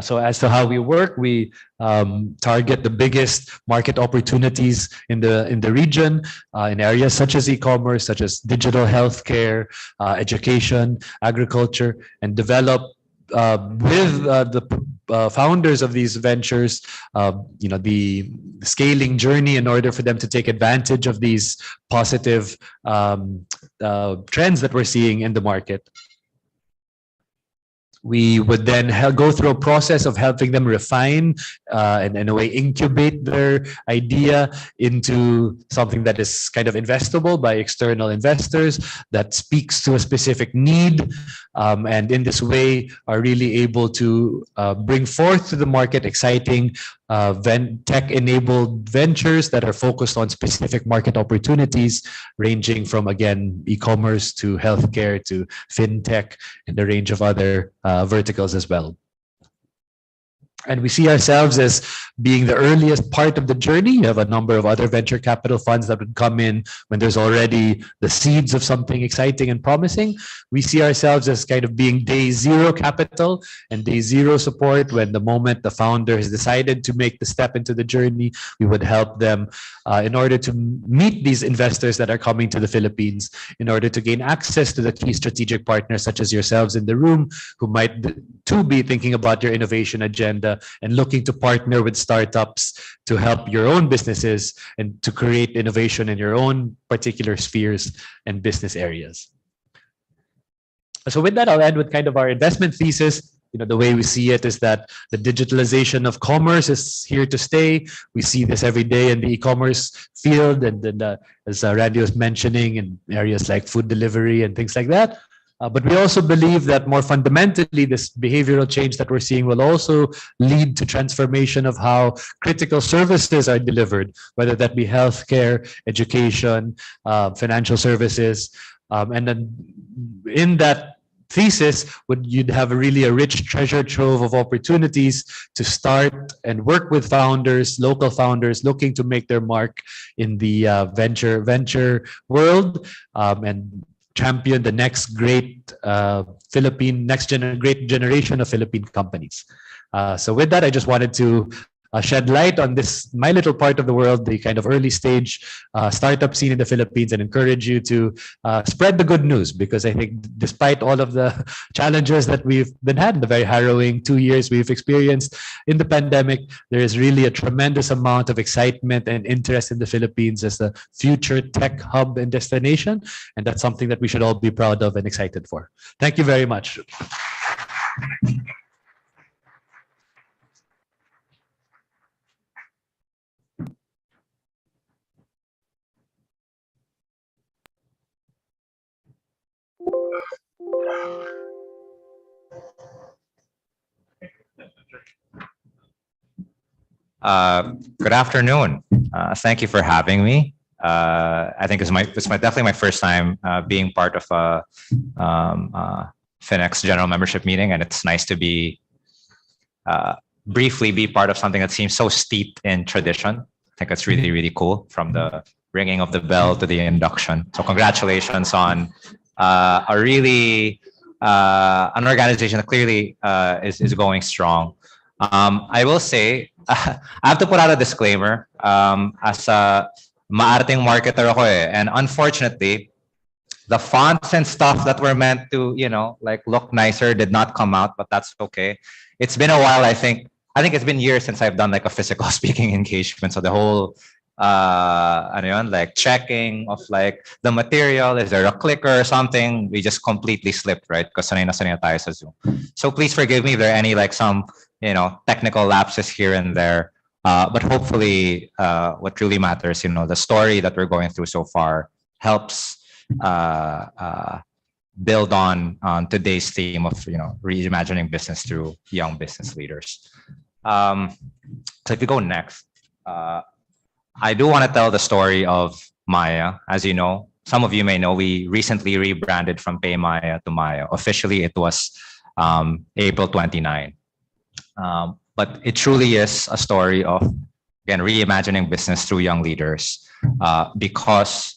S14: So as to how we work, we target the biggest market opportunities in the region in areas such as e-commerce, such as digital healthcare, education, agriculture, and develop with the founders of these ventures, the scaling journey in order for them to take advantage of these positive trends that we're seeing in the market. We would then go through a process of helping them refine and in a way incubate their idea into something that is kind of investable by external investors, that speaks to a specific need, and in this way are really able to bring forth to the market exciting tech-enabled ventures that are focused on specific market opportunities, ranging from, again, e-commerce to healthcare to fintech and a range of other verticals as well. And we see ourselves as being the earliest part of the journey. You have a number of other venture capital funds that would come in when there's already the seeds of something exciting and promising. We see ourselves as kind of being day zero capital and day zero support. When the moment the founder has decided to make the step into the journey, we would help them in order to meet these investors that are coming to the Philippines, in order to gain access to the key strategic partners such as yourselves in the room, who might too be thinking about your innovation agenda and looking to partner with startups to help your own businesses and to create innovation in your own particular spheres and business areas. So with that, I'll end with kind of our investment thesis. The way we see it is that the digitalization of commerce is here to stay. We see this every day in the e-commerce field, and then as Randy was mentioning, in areas like food delivery and things like that. But we also believe that more fundamentally, this behavioral change that we're seeing will also lead to transformation of how critical services are delivered, whether that be healthcare, education, financial services. And then in that thesis, you'd have a rich treasure trove of opportunities to start and work with founders, local founders looking to make their mark in the venture world, and champion the next great great generation of Philippine companies. So with that, I just wanted to shed light on this, my little part of the world, the kind of early stage startup scene in the Philippines, and encourage you to spread the good news, because I think despite all of the challenges that we've been had, the very harrowing 2 years we've experienced in the pandemic, there is really a tremendous amount of excitement and interest in the Philippines as a future tech hub and destination. And that's something that we should all be proud of and excited for. Thank you very much.
S15: Good afternoon. Thank you for having me. I think it's definitely my first time being part of a Finex general membership meeting, and it's nice to be briefly be part of something that seems so steeped in tradition. I think it's really, really cool, from the ringing of the bell to the induction. So congratulations on a really an organization that clearly is going strong. I will say, I have to put out a disclaimer. As a maarting marketer ako and unfortunately, the fonts and stuff that were meant to, like look nicer did not come out, but that's okay. It's been a while. I think it's been years since I've done like a physical speaking engagement. So the whole like checking of like the material, is there a clicker or something? We just completely slipped, right? Because sanay na tayo sa Zoom. So please forgive me if there are any like some technical lapses here and there. But hopefully, what really matters, the story that we're going through so far helps build on today's theme of reimagining business through young business leaders. So if you go next, I do want to tell the story of Maya. As you know, some of you may know, we recently rebranded from PayMaya to Maya. Officially, it was April 29. But it truly is a story of, again, reimagining business through young leaders. Because,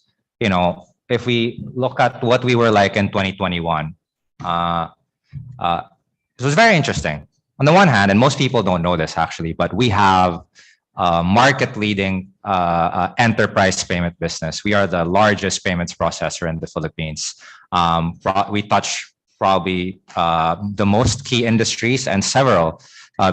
S15: if we look at what we were like in 2021, it was very interesting. On the one hand, and most people don't know this actually, but we have market-leading enterprise payment business. We are the largest payments processor in the Philippines. We touch probably the most key industries and several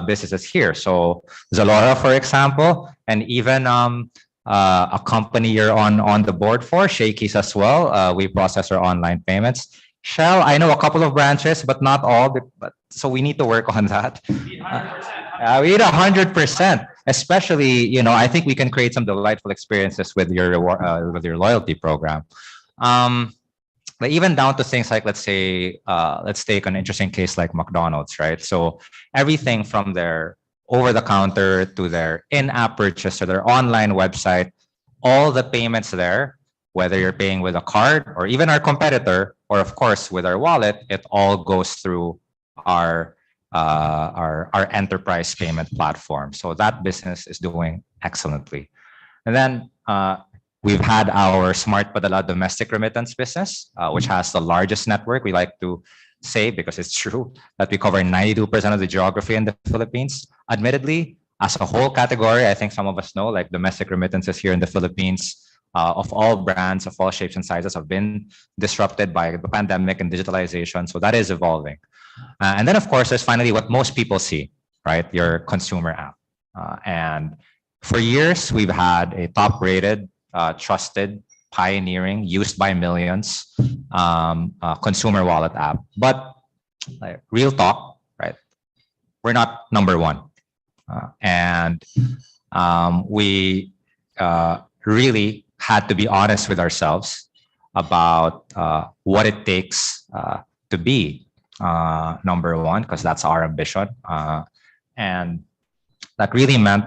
S15: businesses here. So Zalora, for example, and even a company you're on the board for, Shakey's as well. We process our online payments. Shell, I know a couple of branches, but not all. But so we need to work on that. We need 100%. Especially, I think we can create some delightful experiences with your loyalty program. But even down to things like, let's take an interesting case like McDonald's, right? So everything from their over the counter to their in-app purchase to their online website, all the payments there, whether you're paying with a card or even our competitor, or of course with our wallet, it all goes through our enterprise payment platform. So that business is doing excellently. And then we've had our Smart Padala domestic remittance business, which has the largest network. We like to say, because it's true, that we cover 92% of the geography in the Philippines. Admittedly, as a whole category, I think some of us know, like domestic remittances here in the Philippines, of all brands, of all shapes and sizes, have been disrupted by the pandemic and digitalization. So that is evolving. And then, of course, there's finally what most people see, right? Your consumer app. And for years, we've had a top-rated, trusted, pioneering, used by millions consumer wallet app. But like, real talk, right? We're not number one. And we really had to be honest with ourselves about what it takes to be number one, because that's our ambition. And that really meant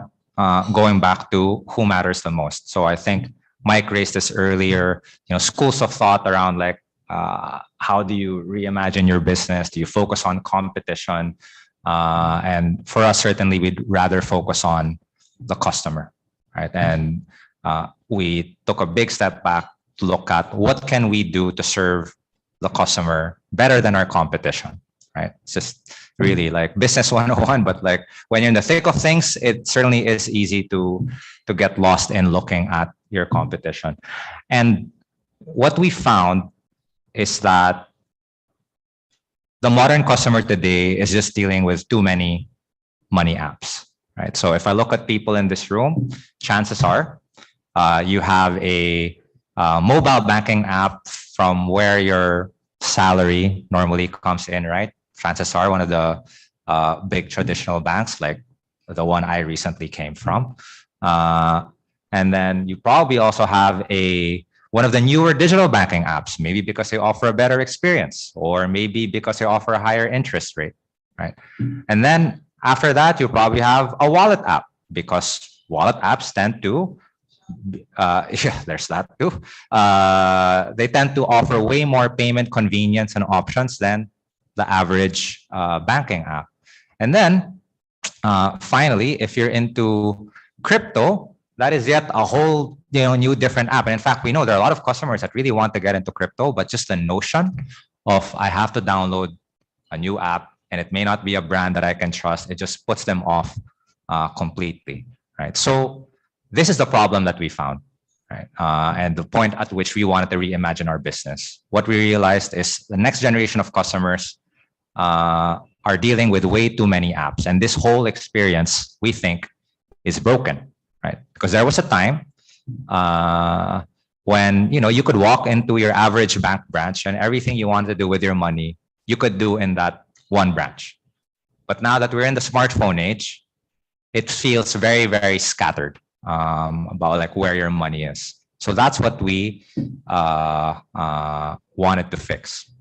S15: going back to who matters the most. So I think Mike raised this earlier, schools of thought around like, how do you reimagine your business? Do you focus on competition? And for us, certainly, we'd rather focus on the customer, right? And we took a big step back to look at what can we do to serve the customer better than our competition, right? It's just really like business 101, but like when you're in the thick of things, it certainly is easy to get lost in looking at your competition. And what we found is that the modern customer today is just dealing with too many money apps, right? So if I look at people in this room, chances are you have a mobile banking app from where your salary normally comes in, right? Chances are one of the big traditional banks, like the one I recently came from. And then you probably also have one of the newer digital banking apps, maybe because they offer a better experience, or maybe because they offer a higher interest rate, right? And then after that, you probably have a wallet app, because wallet apps tend to, yeah, there's that too. They tend to offer way more payment convenience and options than the average banking app. And then finally, if you're into crypto, that is yet a whole new different app. And in fact, we know there are a lot of customers that really want to get into crypto, but just the notion of I have to download a new app and it may not be a brand that I can trust, it just puts them off completely, right? So this is the problem that we found, right? And the point at which we wanted to reimagine our business. What we realized is the next generation of customers are dealing with way too many apps. And this whole experience, we think, is broken, right? Because there was a time when you could walk into your average bank branch and everything you wanted to do with your money, you could do in that one branch. But now that we're in the smartphone age, it feels very, very scattered about like where your money is. So that's what we wanted to fix.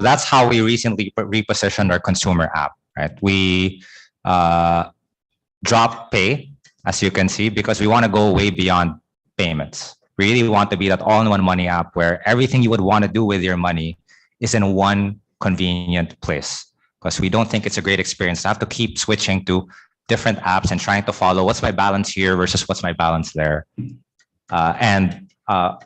S15: That's how we recently repositioned our consumer app, right? We dropped Pay, as you can see, because we want to go way beyond payments. We really want to be that all-in-one money app where everything you would want to do with your money is in one convenient place. Because we don't think it's a great experience to have to keep switching to different apps and trying to follow what's my balance here versus what's my balance there. And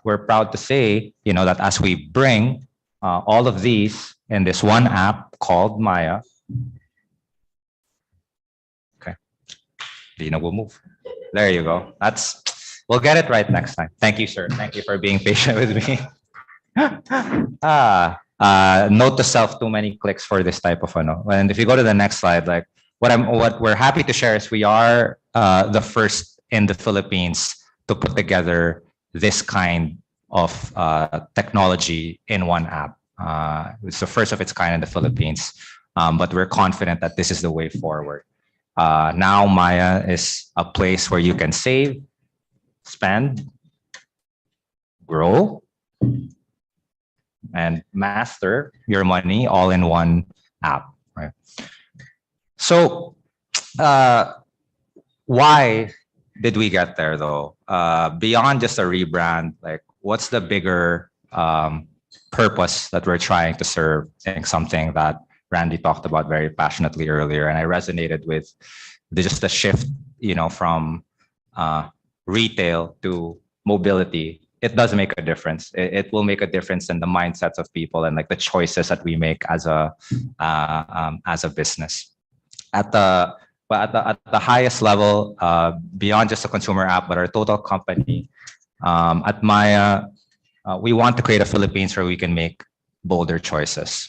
S15: we're proud to say, that as we bring all of these in this one app called Maya. Okay, Dina will move. There you go. We'll get it right next time. Thank you, sir. Thank you for being patient with me. Note to self, too many clicks for this type of ano. And if you go to the next slide, like what we're happy to share is we are the first in the Philippines to put together this kind of technology in one app. It's the first of its kind in the Philippines, but we're confident that this is the way forward. Now Maya is a place where you can save, spend, grow, and master your money all in one app, right? So why did we get there though? Beyond just a rebrand, like what's the bigger purpose that we're trying to serve? I think something that Randy talked about very passionately earlier, and I resonated with just the shift, from retail to mobility. It does make a difference. It will make a difference in the mindsets of people and like the choices that we make as a business. At the highest level, beyond just a consumer app, but our total company, at Maya, we want to create a Philippines where we can make bolder choices.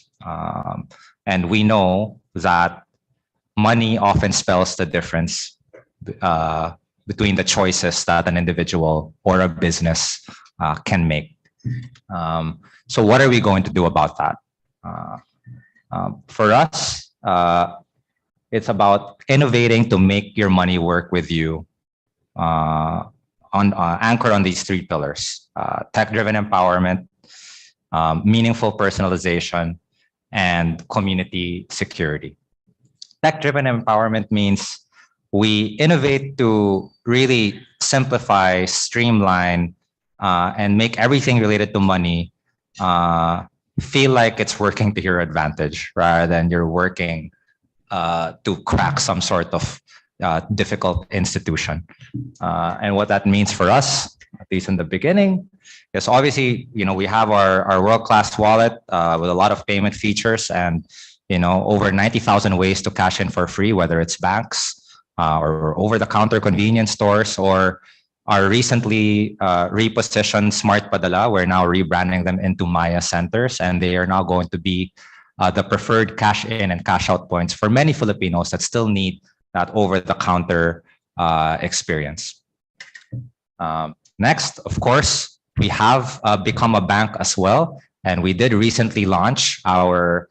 S15: And we know that money often spells the difference between the choices that an individual or a business can make. So what are we going to do about that? For us, it's about innovating to make your money work with you, anchored on these three pillars: tech-driven empowerment, meaningful personalization, and community security. Tech-driven empowerment means we innovate to really simplify, streamline, and make everything related to money feel like it's working to your advantage rather than you're working to crack some sort of difficult institution. And what that means for us, at least in the beginning, is obviously, we have our world-class wallet with a lot of payment features and, over 90,000 ways to cash in for free, whether it's banks or over-the-counter convenience stores or our recently repositioned Smart Padala. We're now rebranding them into Maya Centers, and they are now going to be the preferred cash in and cash out points for many Filipinos that still need that over-the-counter experience. Next, of course, we have become a bank as well, and we did recently launch our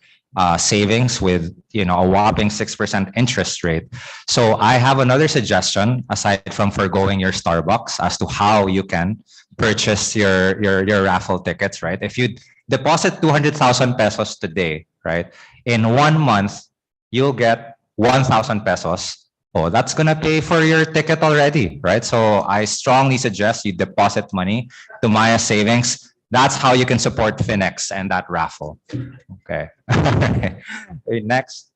S15: savings with a whopping 6% interest rate. So I have another suggestion aside from foregoing your Starbucks as to how you can purchase your raffle tickets, right? If you deposit 200,000 pesos today, right, in 1 month you'll get 1,000 pesos. Oh, that's gonna pay for your ticket already, right? So I strongly suggest you deposit money to Maya Savings. That's how you can support Finex and that raffle. Okay. Next,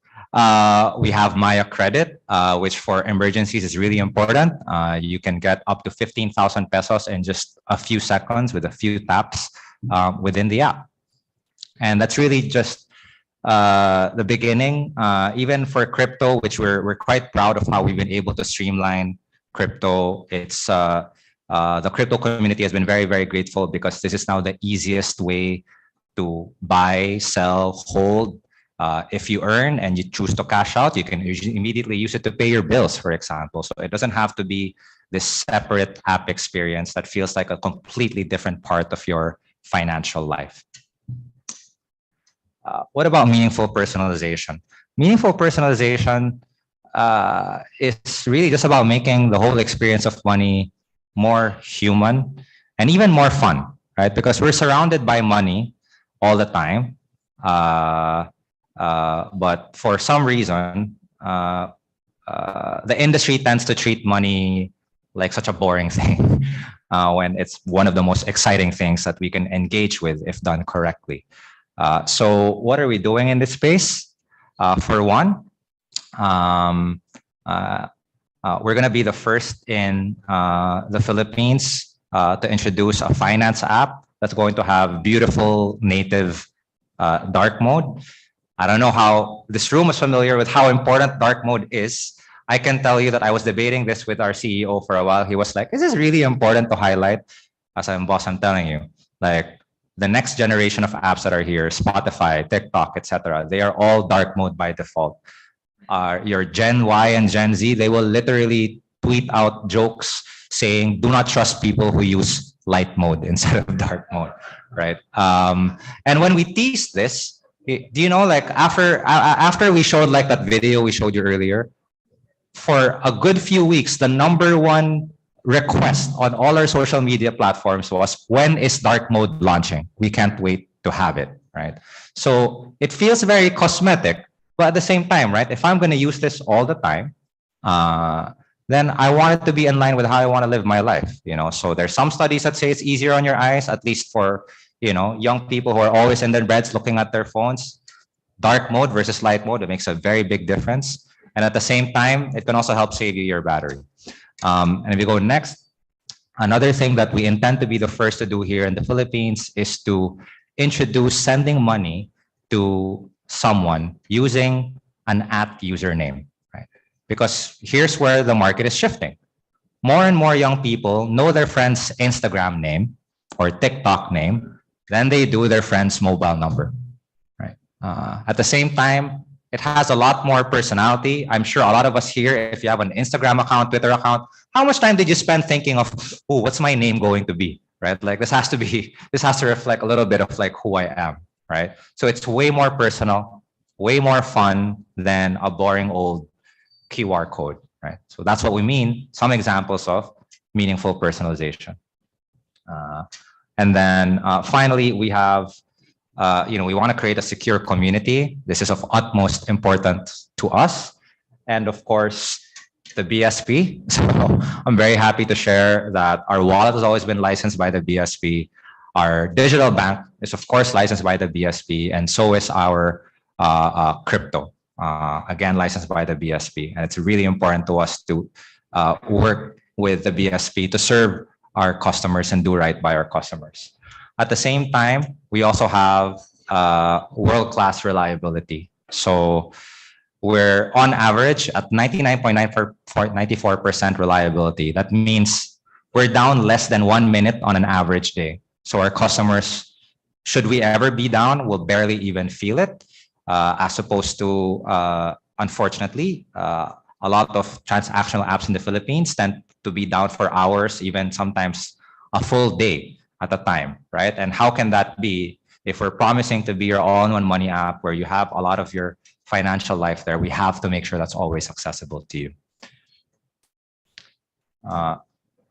S15: we have Maya Credit, which for emergencies is really important. You can get up to 15,000 pesos in just a few seconds with a few taps within the app. And that's really just the beginning. Even for crypto, which we're quite proud of how we've been able to streamline crypto. It's the crypto community has been very, very grateful because this is now the easiest way to buy, sell, hold. If you earn and you choose to cash out, you can immediately use it to pay your bills, for example. So it doesn't have to be this separate app experience that feels like a completely different part of your financial life. What about meaningful personalization? Meaningful personalization is really just about making the whole experience of money more human and even more fun, right? Because we're surrounded by money all the time. But for some reason, the industry tends to treat money like such a boring thing when it's one of the most exciting things that we can engage with if done correctly. So what are we doing in this space? For one, we're going to be the first in the Philippines to introduce a finance app that's going to have beautiful native dark mode. I don't know how this room is familiar with how important dark mode is, I can tell you that I was debating this with our CEO for a while. He was like, is this really important to highlight? As I'm boss, I'm telling you, like the next generation of apps that are here, Spotify, TikTok, etc., they are all dark mode by default. Your Gen Y and Gen Z, they will literally tweet out jokes saying, do not trust people who use light mode instead of dark mode, right? And when we teased this, do you know, like after we showed like that video we showed you earlier, for a good few weeks, the #1 request on all our social media platforms was, when is dark mode launching? We can't wait to have it, right? So it feels very cosmetic, but at the same time, right? If I'm going to use this all the time, then I want it to be in line with how I want to live my life, you know? So there's some studies that say it's easier on your eyes, at least for, you know, young people who are always in their beds looking at their phones. Dark mode versus light mode, it makes a very big difference. And at the same time, it can also help save you your battery. And if we go next, another thing that we intend to be the first to do here in the Philippines is to introduce sending money to someone using an @username, right? Because here's where the market is shifting. More and more young people know their friend's Instagram name or TikTok name than they do their friend's mobile number, right? At the same time, it has a lot more personality. I'm sure a lot of us here, if you have an Instagram account, Twitter account, how much time did you spend thinking of, oh, what's my name going to be, right? Like this has to reflect a little bit of like who I am, right? So it's way more personal, way more fun than a boring old QR code, right? So that's what we mean. Some examples of meaningful personalization. And then finally, we have, we want to create a secure community. This is of utmost importance to us. And of course, the BSP. So I'm very happy to share that our wallet has always been licensed by the BSP. Our digital bank is of course licensed by the BSP, and so is our crypto, again, licensed by the BSP. And it's really important to us to work with the BSP to serve our customers and do right by our customers. At the same time, we also have world-class reliability. So we're on average at 99.94% reliability. That means we're down less than 1 minute on an average day. So our customers, should we ever be down, will barely even feel it, as opposed to, unfortunately, a lot of transactional apps in the Philippines tend to be down for hours, even sometimes a full day at a time, right? And how can that be if we're promising to be your all-in-one money app where you have a lot of your financial life there? We have to make sure that's always accessible to you.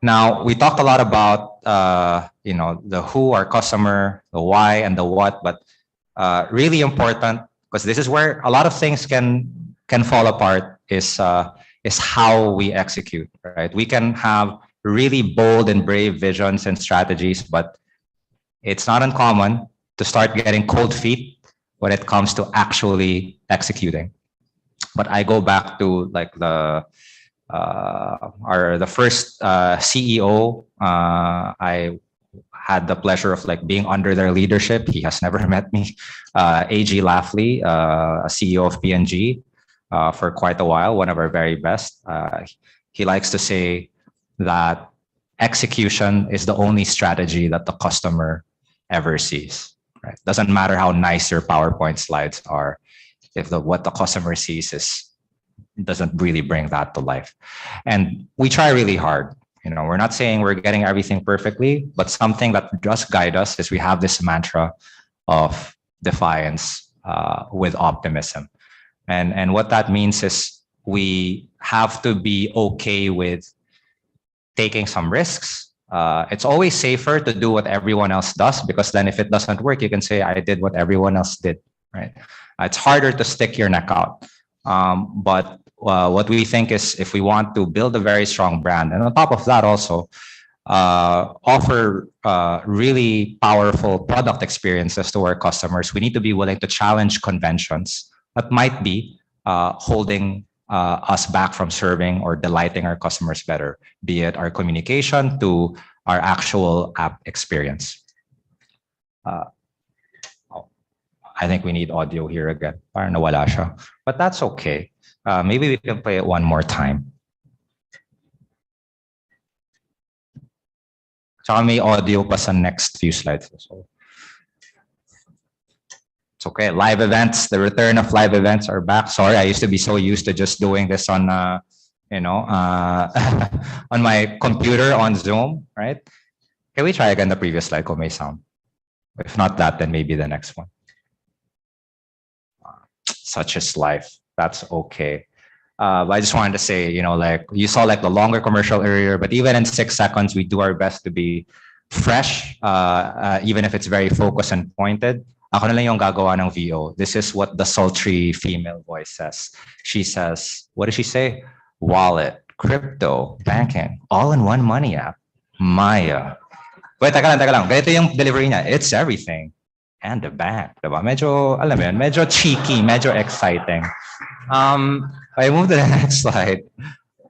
S15: Now, we talked a lot about the who, our customer, the why, and the what, but really important, because this is where a lot of things can fall apart, is how we execute, right? We can have really bold and brave visions and strategies, but it's not uncommon to start getting cold feet when it comes to actually executing. But I go back to like the first CEO. I had the pleasure of like being under their leadership. He has never met me. A.G. Lafley, a CEO of P&G for quite a while, one of our very best. He likes to say that execution is the only strategy that the customer ever sees, right? Doesn't matter how nice your PowerPoint slides are, if what the customer sees doesn't really bring that to life. And we try really hard. We're not saying we're getting everything perfectly, but something that does guide us is we have this mantra of defiance with optimism. And what that means is we have to be okay with taking some risks. It's always safer to do what everyone else does, because then if it doesn't work, you can say, I did what everyone else did, right? It's harder to stick your neck out. But what we think is, if we want to build a very strong brand, and on top of that also offer really powerful product experiences to our customers, we need to be willing to challenge conventions that might be holding us back from serving or delighting our customers better, be it our communication to our actual app experience. I think we need audio here again. Parang nawala siya. But that's okay. Maybe we can play it one more time. Tsaka may audio pa sa next few slides. So it's okay. Live events, the return of live events are back. Sorry, I used to be so used to just doing this on, on my computer on Zoom, right? Can we try again the previous slide, kung may sound? If not that, then maybe the next one. Such is life. That's okay. But I just wanted to say, like you saw like the longer commercial earlier, but even in 6 seconds, we do our best to be fresh, even if it's very focused and pointed. Ako na lang yung gagawa ng VO. This is what the sultry female voice says. She says, what does she say? Wallet, crypto, banking, all-in-one money app, Maya. Wait, taka lang. Ganito yung delivery niya. It's everything. And the bank. Diba? Medyo, alam mo yun, medyo cheeky, medyo exciting. I move to the next slide.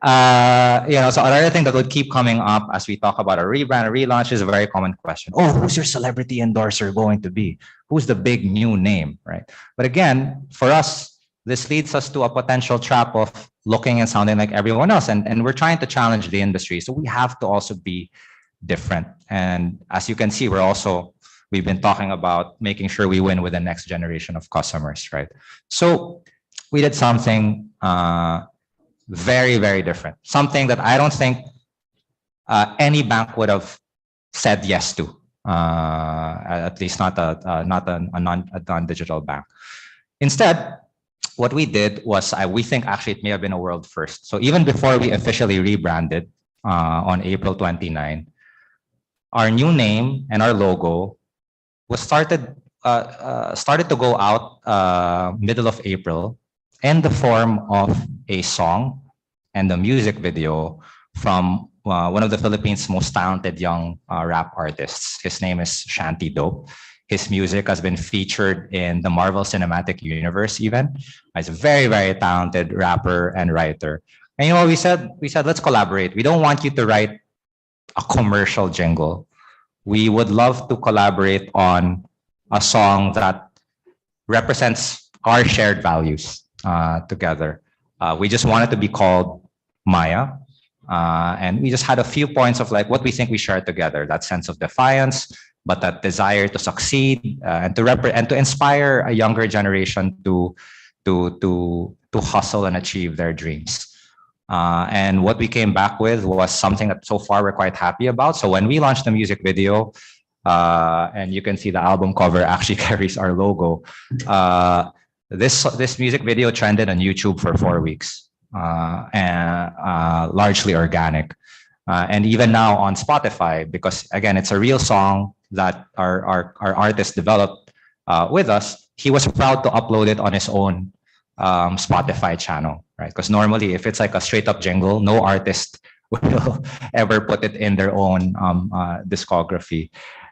S15: So another thing that would keep coming up as we talk about a rebrand, a relaunch is a very common question. Oh, who's your celebrity endorser going to be? Who's the big new name, right? But again, for us, this leads us to a potential trap of looking and sounding like everyone else. And we're trying to challenge the industry. So we have to also be different. And as you can see, we've been talking about making sure we win with the next generation of customers, right? So we did something very, very different. Something that I don't think any bank would have said yes to, at least not a non-digital bank. Instead, what we did was, we think actually it may have been a world first. So even before we officially rebranded on April 29, our new name and our logo was started to go out middle of April in the form of a song and a music video from one of the Philippines' most talented young rap artists. His name is Shanty Dope. His music has been featured in the Marvel Cinematic Universe even. He's a very, very talented rapper and writer. And we said, let's collaborate. We don't want you to write a commercial jingle. We would love to collaborate on a song that represents our shared values together. We just wanted to be called Maya. And we just had a few points of like what we think we share together, that sense of defiance, but that desire to succeed and to inspire a younger generation to hustle and achieve their dreams. And what we came back with was something that so far we're quite happy about. So when we launched the music video, and you can see the album cover actually carries our logo. This music video trended on YouTube for 4 weeks, and largely organic. And even now on Spotify, because again, it's a real song that our artist developed with us. He was proud to upload it on his own Spotify channel, right? Because normally if it's like a straight up jingle, no artist will ever put it in their own discography.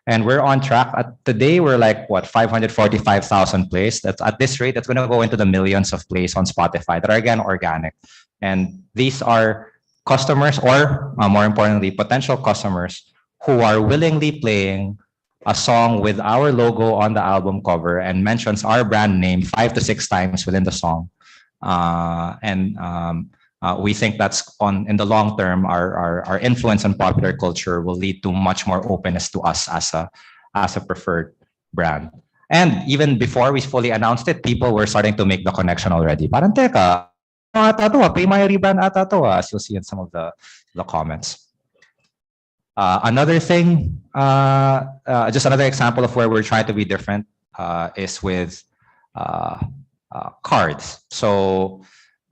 S15: And we're on track. Today, we're like, 545,000 plays. That's at this rate, that's going to go into the millions of plays on Spotify that are, again, organic. And these are customers or, more importantly, potential customers who are willingly playing a song with our logo on the album cover and mentions our brand name 5 to 6 times within the song. We think that's in the long term, our influence on popular culture will lead to much more openness to us as a preferred brand. And even before we fully announced it, people were starting to make the connection already. Parang teka, pay my rebrand ata to, as you'll see in some of the comments. Another thing, just another example of where we're trying to be different is with cards. So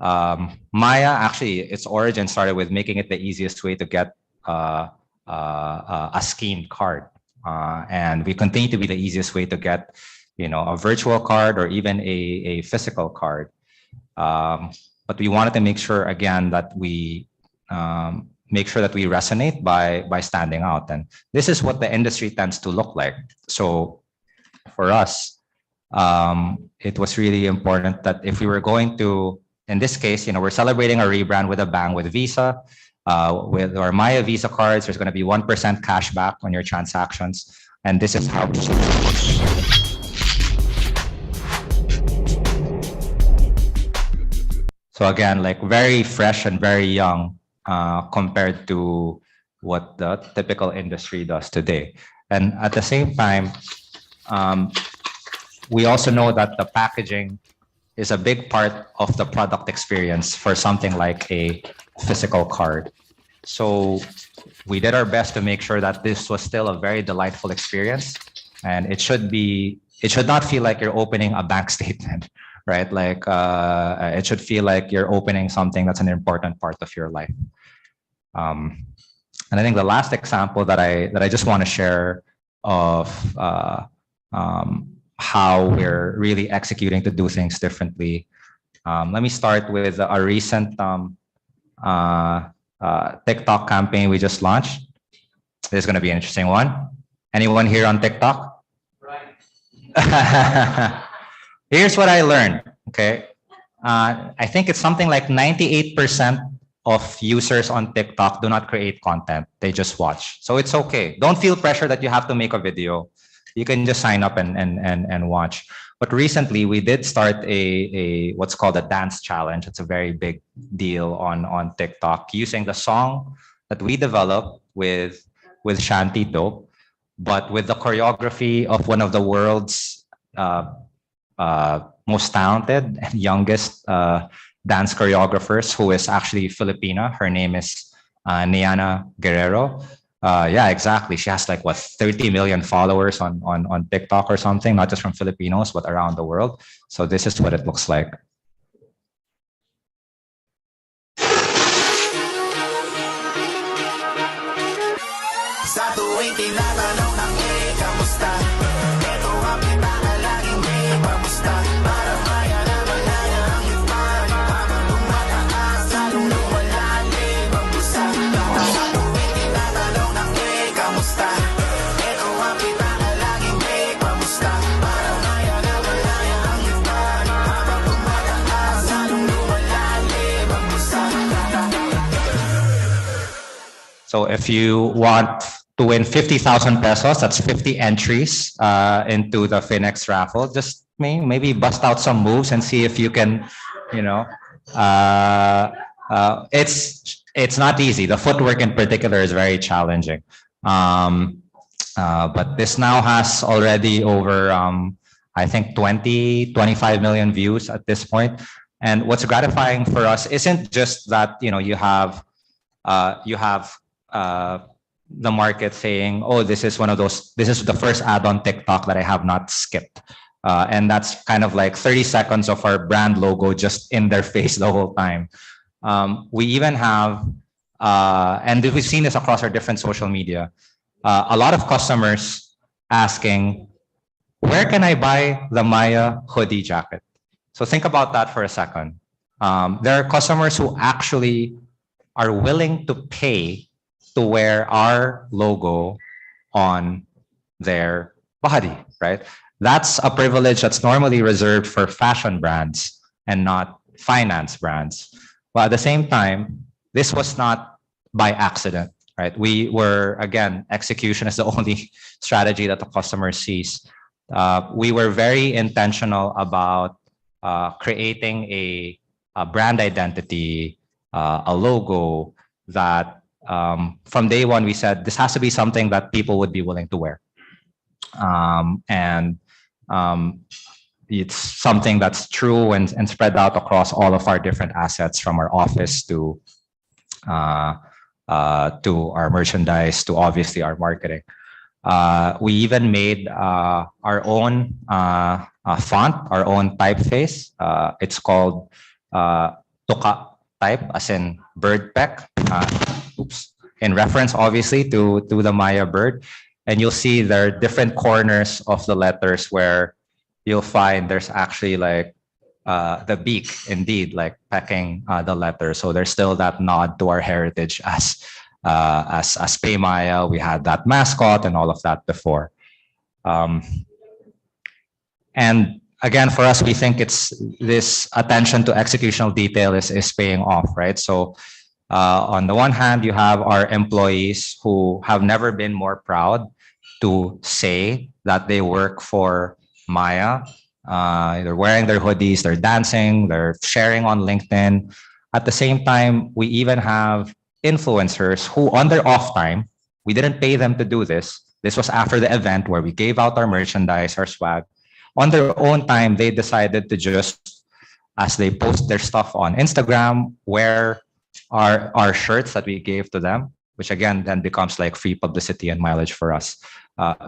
S15: Maya, actually, its origin started with making it the easiest way to get a schemed card. And we continue to be the easiest way to get, a virtual card or even a physical card. But we wanted to make sure, again, that we make sure that we resonate by standing out. And this is what the industry tends to look like. So for us, it was really important that if we were going to, in this case, we're celebrating a rebrand with a bang with Visa. With our Maya Visa cards, there's going to be 1% cash back on your transactions. And this is how. So again, like very fresh and very young compared to what the typical industry does today. And at the same time, we also know that the packaging is a big part of the product experience for something like a physical card. So we did our best to make sure that this was still a very delightful experience, and it should not feel like you're opening a bank statement, right? Like it should feel like you're opening something that's an important part of your life. And I think the last example that I just want to share of how we're really executing to do things differently. Let me start with a recent TikTok campaign we just launched. This is going to be an interesting one. Anyone here on TikTok? Right. Here's what I learned. Okay, I think it's something like 98% of users on TikTok do not create content; they just watch. So it's okay. Don't feel pressure that you have to make a video. You can just sign up and watch. But recently we did start a what's called a dance challenge. It's a very big deal on TikTok, using the song that we developed with Shanty Dope, but with the choreography of one of the world's most talented and youngest dance choreographers, who is actually Filipina. Her name is Niana Guerrero. Yeah, exactly. She has like what 30 million followers on TikTok or something, not just from Filipinos, but around the world. So this is what it looks like.
S16: Sa tuwing tinatanong ng kamusta? Ito ang pinaalaging kamusta? Para maya na malaya ang iwan. Habang tumataas, lalong lumalalim ang busa. Sa tuwing tinatanong ng kamusta? Ito ang pinaalaging kamusta? Para maya na malaya ang iwan. Habang tumataas, lalong lumalalim ang busa.
S15: So if you want to win 50,000 pesos, that's 50 entries into the Finex raffle. Just maybe bust out some moves and see if you can, you know, it's not easy. The footwork in particular is very challenging. But this now has already over, I think 25 million views at this point. And what's gratifying for us isn't just that, you know, you have the market saying, oh, this is the first ad on TikTok that I have not skipped. And that's kind of like 30 seconds of our brand logo just in their face the whole time. We even have, and we've seen this across our different social media, a lot of customers asking, where can I buy the Maya hoodie jacket? So think about that for a second. There are customers who actually are willing to pay to wear our logo on their body, right? That's a privilege that's normally reserved for fashion brands and not finance brands. But at the same time, this was not by accident, right? We were, again, execution is the only strategy that the customer sees. We were very intentional about creating a brand identity, a logo that from day one, we said this has to be something that people would be willing to wear. It's something that's true and spread out across all of our different assets, from our office to our merchandise to obviously our marketing. We even made our own font, our own typeface. It's called Tuka type, as in bird peck. In reference, obviously, to the Maya bird. And you'll see there are different corners of the letters where you'll find there's actually like the beak, indeed, like pecking the letter. So there's still that nod to our heritage as Pay Maya. We had that mascot and all of that before. And again, for us, we think it's this attention to executional detail is paying off, right? So on the one hand, you have our employees who have never been more proud to say that they work for Maya. They're wearing their hoodies, they're dancing, they're sharing on LinkedIn. At the same time, we even have influencers who on their off time, we didn't pay them to do this. This was after the event where we gave out our merchandise, our swag. On their own time, they decided to just, as they post their stuff on Instagram, wear our shirts that we gave to them, which again then becomes like free publicity and mileage for us,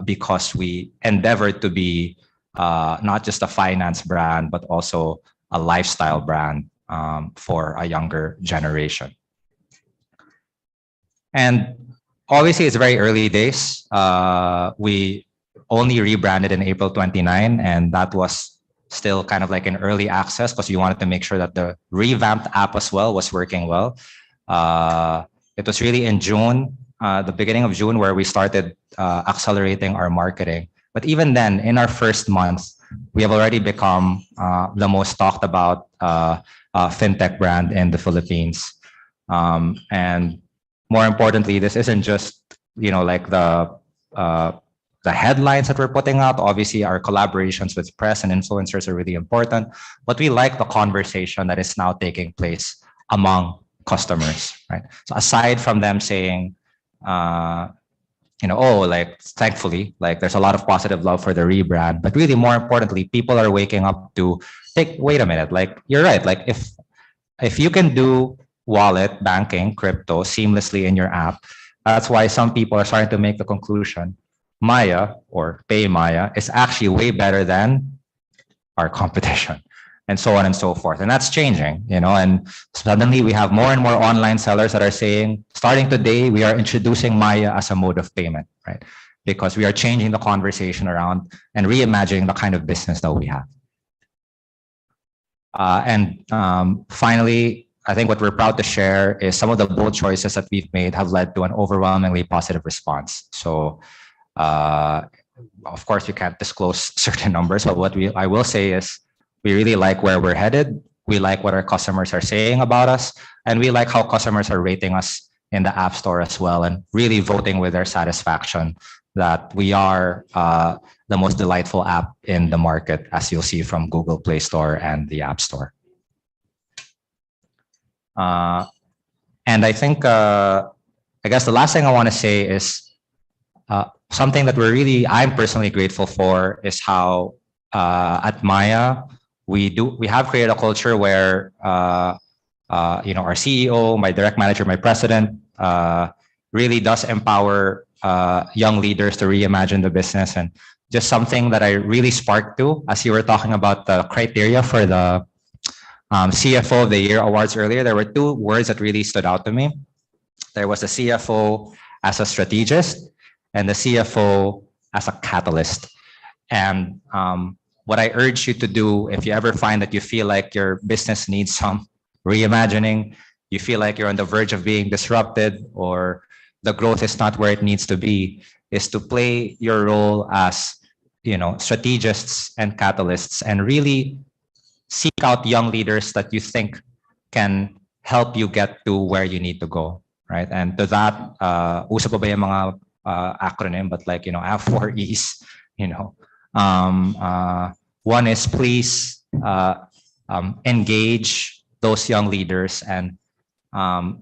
S15: because we endeavored to be not just a finance brand, but also a lifestyle brand for a younger generation. And obviously, it's very early days. We only rebranded in April 29, and that was still kind of like in early access because we wanted to make sure that the revamped app as well was working well. It was really in June, the beginning of June, where we started accelerating our marketing. But even then, in our first month, we have already become the most talked about fintech brand in the Philippines. And more importantly, this isn't just, you know, like the headlines that we're putting out. Obviously, our collaborations with press and influencers are really important, but we like the conversation that is now taking place among customers, right? So aside from them saying, you know, oh, like, thankfully, like there's a lot of positive love for the rebrand, but really more importantly, people are waking up to wait a minute, like, you're right. Like if you can do wallet, banking, crypto seamlessly in your app, that's why some people are starting to make the conclusion Maya or PayMaya is actually way better than our competition, and so on and so forth. And that's changing, you know, and suddenly we have more and more online sellers that are saying, starting today, we are introducing Maya as a mode of payment, right? Because we are changing the conversation around and reimagining the kind of business that we have. Finally, I think what we're proud to share is some of the bold choices that we've made have led to an overwhelmingly positive response. So, of course, you can't disclose certain numbers, but what I will say is we really like where we're headed. We like what our customers are saying about us, and we like how customers are rating us in the App Store as well, and really voting with their satisfaction that we are the most delightful app in the market, as you'll see from Google Play Store and the App Store. And I think, I guess the last thing I want to say is something that I'm personally grateful for is how at Maya, we have created a culture where, you know, our CEO, my direct manager, my president, really does empower young leaders to reimagine the business. And just something that I really sparked to, as you were talking about the criteria for the CFO of the Year awards earlier, there were two words that really stood out to me. There was the CFO as a strategist and the CFO as a catalyst. And what I urge you to do, if you ever find that you feel like your business needs some reimagining, you feel like you're on the verge of being disrupted or the growth is not where it needs to be, is to play your role as, you know, strategists and catalysts, and really seek out young leaders that you think can help you get to where you need to go, right? And to that, uso pa ba yung mga acronym, but like, you know, I have 4 E's, you know. One is please engage those young leaders and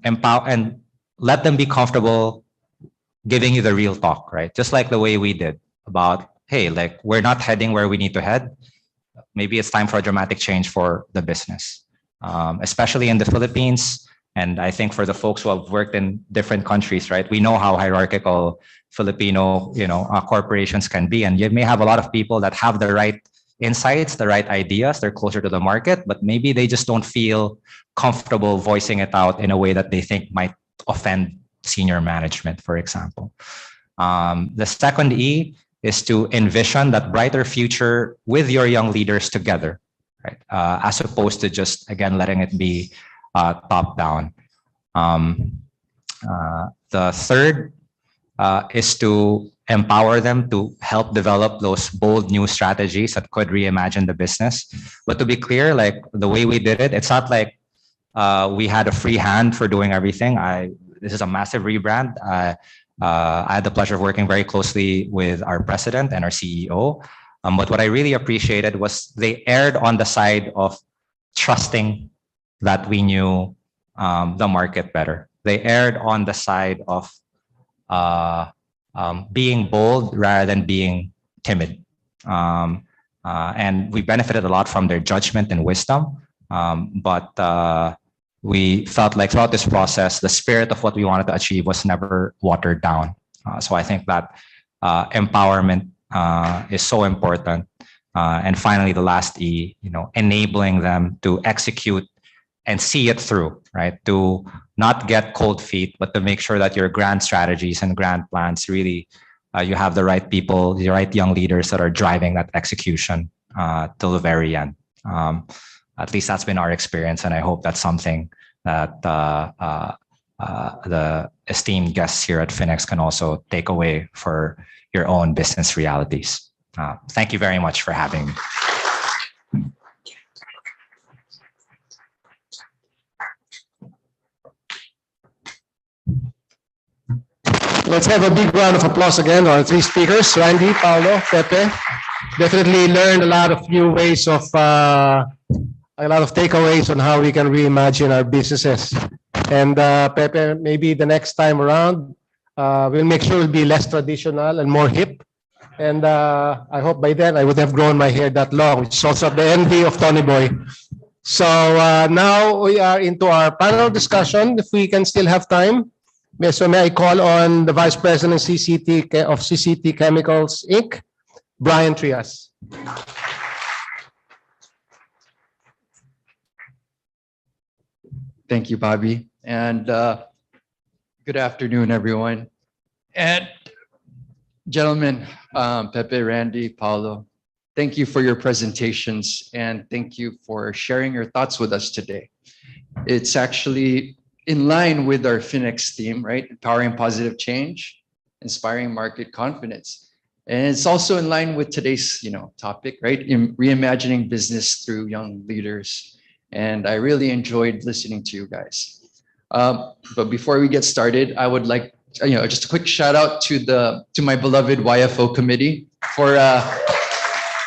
S15: empower and let them be comfortable giving you the real talk, right? Just like the way we did about, hey, like, we're not heading where we need to head. Maybe it's time for a dramatic change for the business, especially in the Philippines. And I think for the folks who have worked in different countries, right, we know how hierarchical Filipino, you know, corporations can be. And you may have a lot of people that have the right insights, the right ideas, they're closer to the market, but maybe they just don't feel comfortable voicing it out in a way that they think might offend senior management, for example. The second E is to envision that brighter future with your young leaders together, right? As opposed to just, again, letting it be top down. The third is to empower them to help develop those bold new strategies that could reimagine the business. But to be clear, like the way we did it, it's not like we had a free hand for doing everything. This is a massive rebrand. I had the pleasure of working very closely with our president and our CEO. But what I really appreciated was they erred on the side of trusting that we knew the market better. They erred on the side of being bold rather than being timid. And we benefited a lot from their judgment and wisdom. But we felt like throughout this process, the spirit of what we wanted to achieve was never watered down. So I think that empowerment is so important. And finally, the last E, enabling them to execute and see it through, right? To not get cold feet, but to make sure that your grand strategies and grand plans really, you have the right people, the right young leaders that are driving that execution till the very end. At least that's been our experience, and I hope that's something that the esteemed guests here at Finex can also take away for your own business realities. Thank you very much for having me.
S2: Let's have a big round of applause again to our three speakers, Randy, Paolo, Pepe. Definitely learned a lot of new ways of, a lot of takeaways on how we can reimagine our businesses. And Pepe, maybe the next time around, we'll make sure it'll be less traditional and more hip. And I hope by then I would have grown my hair that long, which is also the envy of Tony Boy. So now we are into our panel discussion, if we can still have time. So may I call on the Vice President of CCT Chemicals, Inc., Brian Trias.
S17: Thank you, Bobby. And good afternoon, everyone. And gentlemen, Pepe, Randy, Paulo, thank you for your presentations and thank you for sharing your thoughts with us today. It's actually in line with our Finex theme, right? Empowering positive change, inspiring market confidence. And it's also in line with today's topic, right? In reimagining business through young leaders. And I really enjoyed listening to you guys. But before we get started, I would like, just a quick shout out to my beloved YFO committee for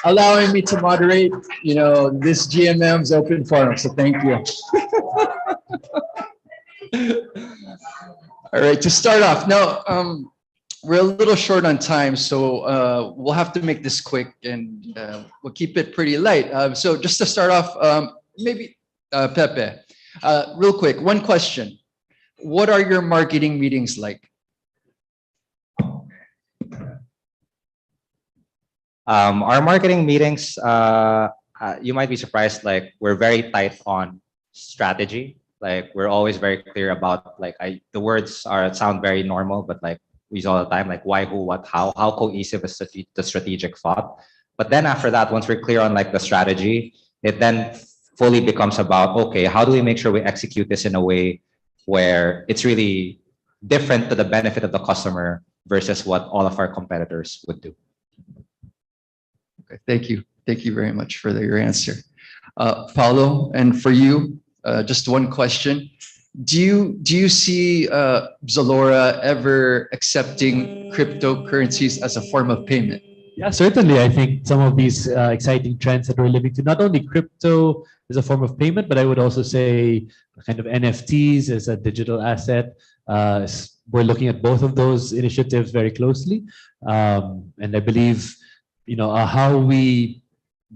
S17: allowing me to moderate, this GMM's open forum. So thank you. All right, to start off, now we're a little short on time, so we'll have to make this quick and we'll keep it pretty light. So just to start off, maybe Pepe, real quick, one question. What are your marketing meetings like?
S15: Our marketing meetings, you might be surprised, like we're very tight on strategy. Like we're always very clear about the words sound very normal, but like we use all the time, like why, who, what, how cohesive is the strategic thought. But then after that, once we're clear on like the strategy, it then fully becomes about, okay, how do we make sure we execute this in a way where it's really different to the benefit of the customer versus what all of our competitors would do.
S17: Okay, thank you. Thank you very much for your answer. Paulo, and for you, just one question. Do you see Zalora ever accepting cryptocurrencies as a form of payment?
S14: Yeah, certainly. I think some of these exciting trends that we're living to, not only crypto as a form of payment, but I would also say kind of NFTs as a digital asset. We're looking at both of those initiatives very closely. And I believe, how we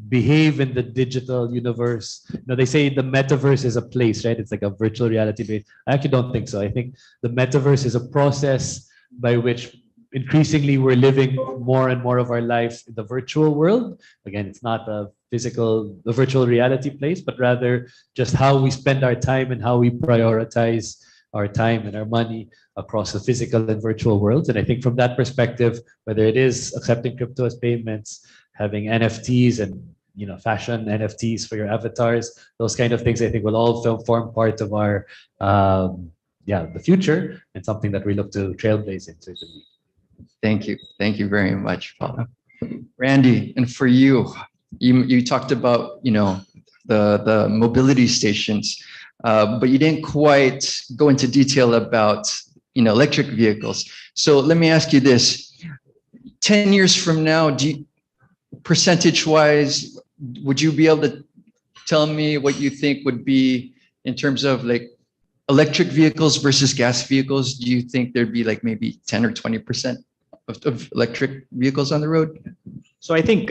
S14: behave in the digital universe. They say the metaverse is a place, right? It's like a virtual reality base. I actually don't think so. I think the metaverse is a process by which increasingly we're living more and more of our life in the virtual world. Again, it's not a virtual reality place, but rather just how we spend our time and how we prioritize our time and our money across the physical and virtual worlds. And I think from that perspective, whether it is accepting crypto as payments, having NFTs and fashion NFTs for your avatars, those kind of things, I think will all form part of our the future, and something that we look to trailblaze in, certainly.
S17: Thank you. Thank you very much, Paulo. Randy, and for you, you talked about the mobility stations, but you didn't quite go into detail about electric vehicles. So let me ask you this: 10 years from now, percentage wise, would you be able to tell me what you think would be in terms of like electric vehicles versus gas vehicles? Do you think there'd be like maybe 10 or 20% of electric vehicles on the road?
S13: So I think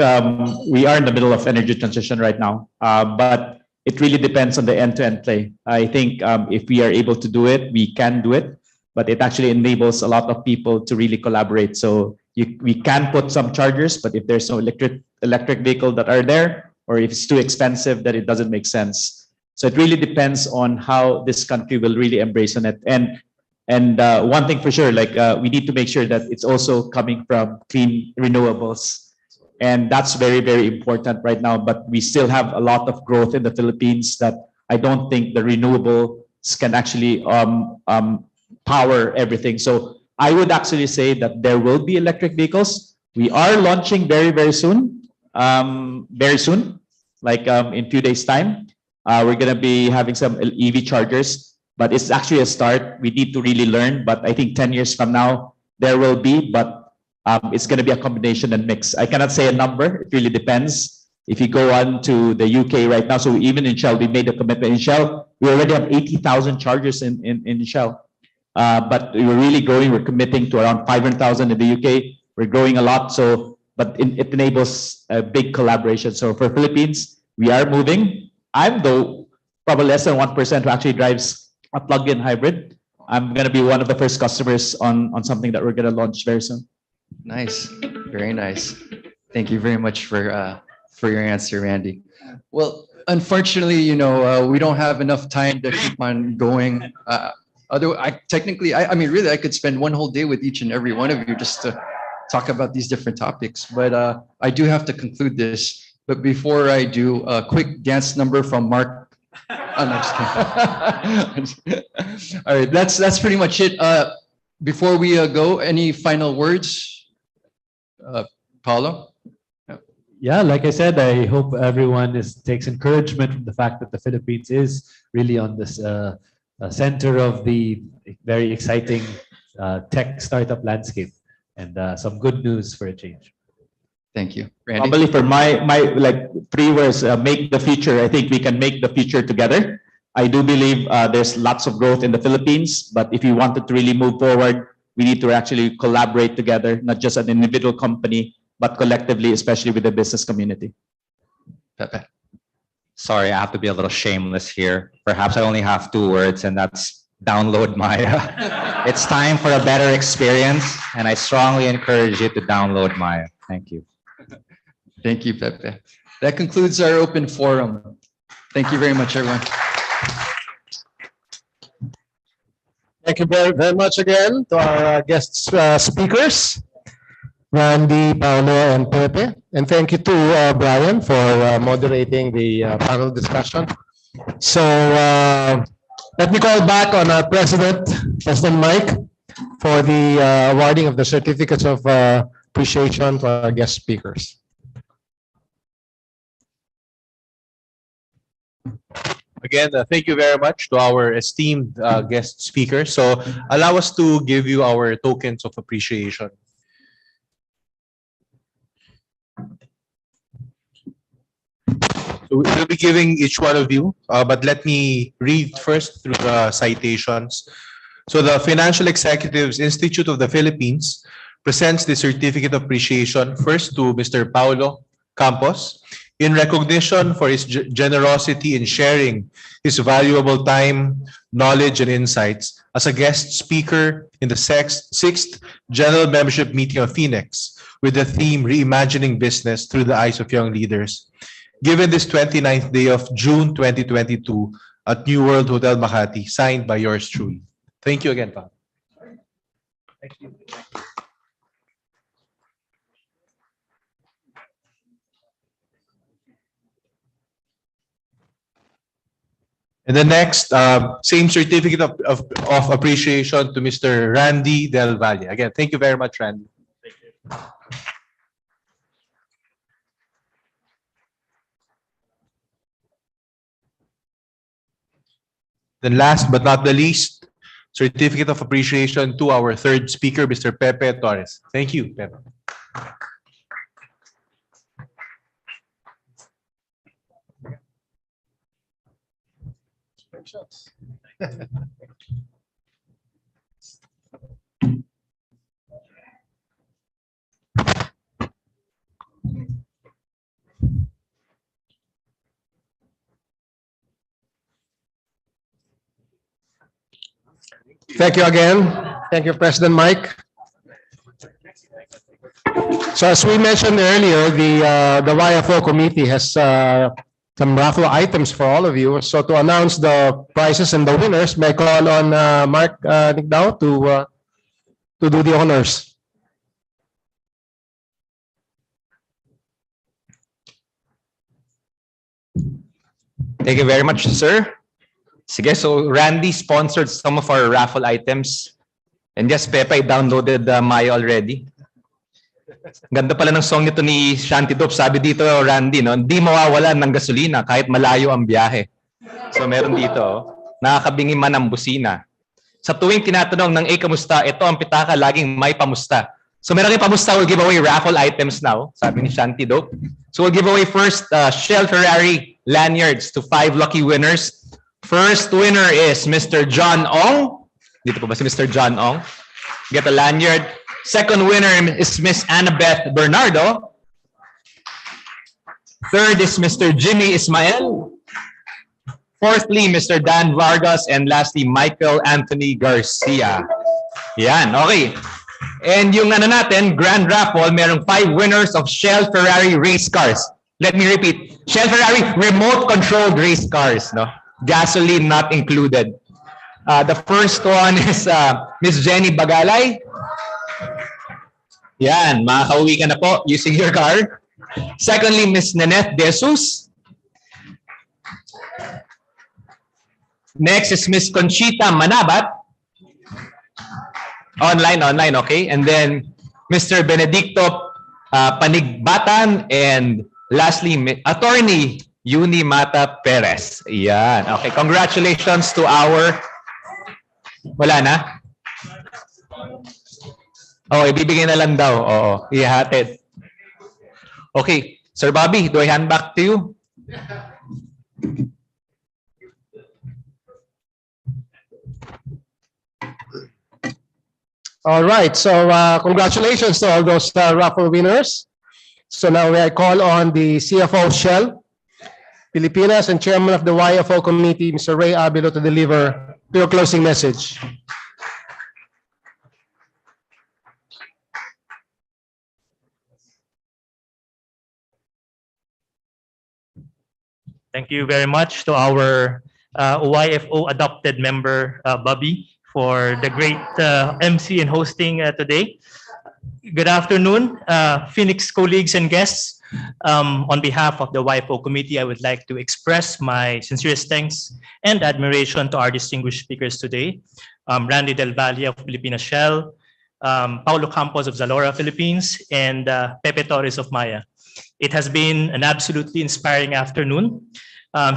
S13: we are in the middle of energy transition right now, but it really depends on the end-to-end play. I think if we are able to do it, we can do it, but it actually enables a lot of people to really collaborate. So we can put some chargers, but if there's no electric vehicle that are there, or if it's too expensive, that it doesn't make sense. So it really depends on how this country will really embrace on it. And one thing for sure, like we need to make sure that it's also coming from clean renewables. And that's very, very important right now. But we still have a lot of growth in the Philippines that I don't think the renewables can actually power everything. So I would actually say that there will be electric vehicles. We are launching very, very soon. Like in a few days' time. We're going to be having some EV chargers, but it's actually a start. We need to really learn. But I think 10 years from now, there will be, but it's going to be a combination and mix. I cannot say a number. It really depends. If you go on to the UK right now, so even in Shell, we made a commitment in Shell. We already have 80,000 chargers in Shell. But we're really growing. We're committing to around 500,000 in the UK. We're growing a lot. So, but it enables a big collaboration. So for Philippines, we are moving. I'm though probably less than 1% who actually drives a plug-in hybrid. I'm going to be one of the first customers on something that we're going to launch very soon.
S17: Nice, very nice. Thank you very much for your answer, Randy. Well, unfortunately, you know, we don't have enough time to keep on going. Although I mean, really, I could spend one whole day with each and every one of you just to talk about these different topics. But I do have to conclude this. But before I do, a quick dance number from Mark. Oh, no, just kidding. All right, that's pretty much it. Before we go, any final words? Paulo?
S14: Yeah, like I said, I hope everyone takes encouragement from the fact that the Philippines is really on this center of the very exciting tech startup landscape, and some good news for a change.
S17: Thank you, Randy.
S13: Probably for my like 3 words, make the future. I think we can make the future together. I do believe there's lots of growth in the Philippines, but if you wanted to really move forward, we need to actually collaborate together, not just an individual company, but collectively, especially with the business community.
S17: Pepe.
S15: Sorry, I have to be a little shameless here. Perhaps I only have 2 words, and that's download Maya. It's time for a better experience, and I strongly encourage you to download Maya. Thank you.
S17: Thank you, Pepe. That concludes our open forum. Thank you very much, everyone.
S2: Thank you very, very much again to our guest speakers, Randy, Paulo, and Pepe. And thank you to Brian for moderating the panel discussion. So let me call back on our President Mike, for the awarding of the certificates of appreciation to our guest speakers.
S3: Again, thank you very much to our esteemed guest speakers. So allow us to give you our tokens of appreciation. So we'll be giving each one of you, but let me read first through the citations. So the Financial Executives Institute of the Philippines presents the certificate of appreciation first to Mr. Paulo Campos in recognition for his generosity in sharing his valuable time, knowledge, and insights as a guest speaker in the 6th General Membership Meeting of PHINEX with the theme Reimagining Business Through the Eyes of Young Leaders, given this 29th day of June 2022 at New World Hotel Makati, signed by yours truly. Thank you again, Paulo. Thank you. And the next, same certificate of appreciation to Mr. Randy Del Valle. Again, thank you very much, Randy. Thank you. Then last but not the least, certificate of appreciation to our third speaker, Mr. Pepe Torres. Thank you, Pepe.
S2: Thank you again. Thank you, President Mike. So as we mentioned earlier, the YFO committee has some raffle items for all of you. So to announce the prizes and the winners, may I call on Mark Nicdao to do the honors.
S15: Thank you very much, sir. Sige, so Randy sponsored some of our raffle items. And yes, Pepe, I downloaded Maya already. Ganda pala ng song nito ni Shanty Dope. Sabi dito, Randy, no, hindi mawawalan ng gasolina kahit malayo ang biyahe. So meron dito, nakakabingi man ang busina. Sa tuwing tinatanong ng kamusta, ito ang pitaka laging may pamusta. So meron kayong pamusta, we'll give away raffle items now, sabi ni Shanty Dope. So we'll give away first Shell Ferrari lanyards to 5 lucky winners. First winner is Mr. John Ong. Dito po ba si Mr. John Ong? Get a lanyard. Second winner is Miss Annabeth Bernardo. Third is Mr. Jimmy Ismael. Fourthly, Mr. Dan Vargas. And lastly, Michael Anthony Garcia. Yan, okay. And yung ano natin, Grand Raffle, merong 5 winners of Shell Ferrari race cars. Let me repeat. Shell Ferrari remote-controlled race cars. No? Gasoline not included. The first one is Miss Jenny Bagalay. Yan, makakauwi ka na po using your car. Secondly, Miss Nanette Jesus. Next is Miss Conchita Manabat. Online, okay. And then Mr. Benedicto Panigbatan. And lastly, Attorney Yuni Mata Perez. Yan, okay. Congratulations to our... Wala na? Oh, ibibigay na lang daw. Oo, ihahatid. Okay. Sir Bobby, do I hand back to you?
S2: All right. So congratulations to all those raffle winners. So now I call on the CFO of Shell Pilipinas and Chairman of the YFO Committee, Mr. Ray Abilo, to deliver your closing message.
S18: Thank you very much to our YFO adopted member, Bobby, for the great MC and hosting today. Good afternoon, Phoenix colleagues and guests. On behalf of the YFO committee, I would like to express my sincerest thanks and admiration to our distinguished speakers today. Randy Del Valle of Filipina Shell, Paulo Campos of Zalora Philippines, and Pepe Torres of Maya. It has been an absolutely inspiring afternoon,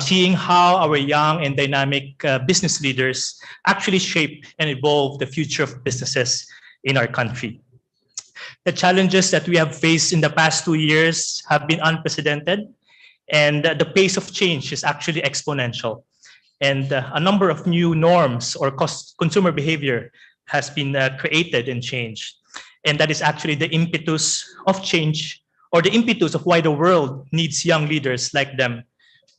S18: seeing how our young and dynamic business leaders actually shape and evolve the future of businesses in our country. The challenges that we have faced in the past 2 years have been unprecedented, and the pace of change is actually exponential. And a number of new norms or consumer behavior has been created and changed. And that is actually the impetus of change, or the impetus of why the world needs young leaders like them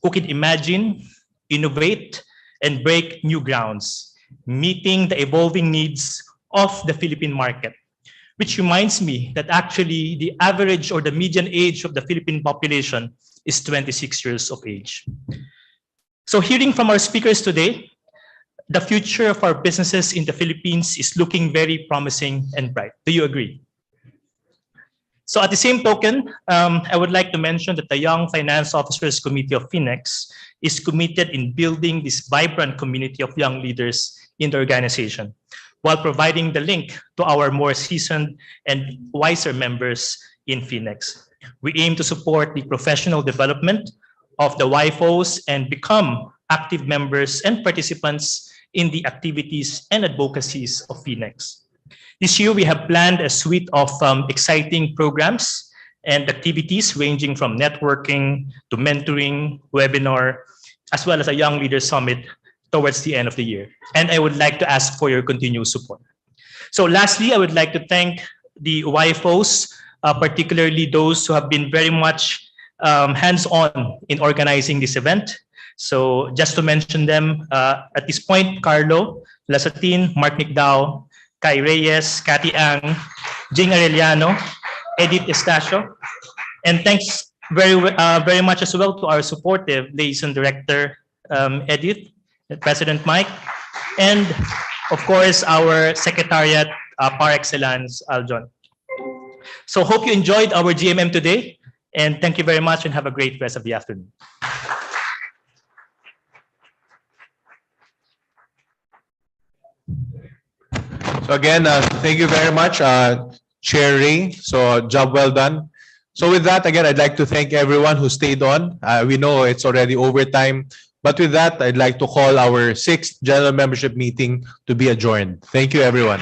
S18: who can imagine, innovate, and break new grounds, meeting the evolving needs of the Philippine market. Which reminds me that actually the average or the median age of the Philippine population is 26 years of age. So hearing from our speakers today, the future of our businesses in the Philippines is looking very promising and bright. Do you agree? So at the same token, I would like to mention that the Young Finance Officers Committee of Finex is committed in building this vibrant community of young leaders in the organization, while providing the link to our more seasoned and wiser members in Finex. We aim to support the professional development of the YFOs and become active members and participants in the activities and advocacies of Finex. This year, we have planned a suite of exciting programs and activities ranging from networking to mentoring, webinar, as well as a Young Leaders Summit towards the end of the year. And I would like to ask for your continued support. So lastly, I would like to thank the YFOs, particularly those who have been very much hands-on in organizing this event. So just to mention them, at this point, Carlo Lasatin, Mark Nicdao, Kai Reyes, Cathy Ang, Jing Arellano, Edith Estacio, and thanks very much as well to our supportive liaison director, Edith, President Mike, and of course, our secretariat par excellence, Aljon. So hope you enjoyed our GMM today, and thank you very much and have a great rest of the afternoon.
S3: So again, thank you very much, Chair Ray. So job well done. So with that, again, I'd like to thank everyone who stayed on. We know it's already overtime, but with that, I'd like to call our 6th general membership meeting to be adjourned. Thank you, everyone.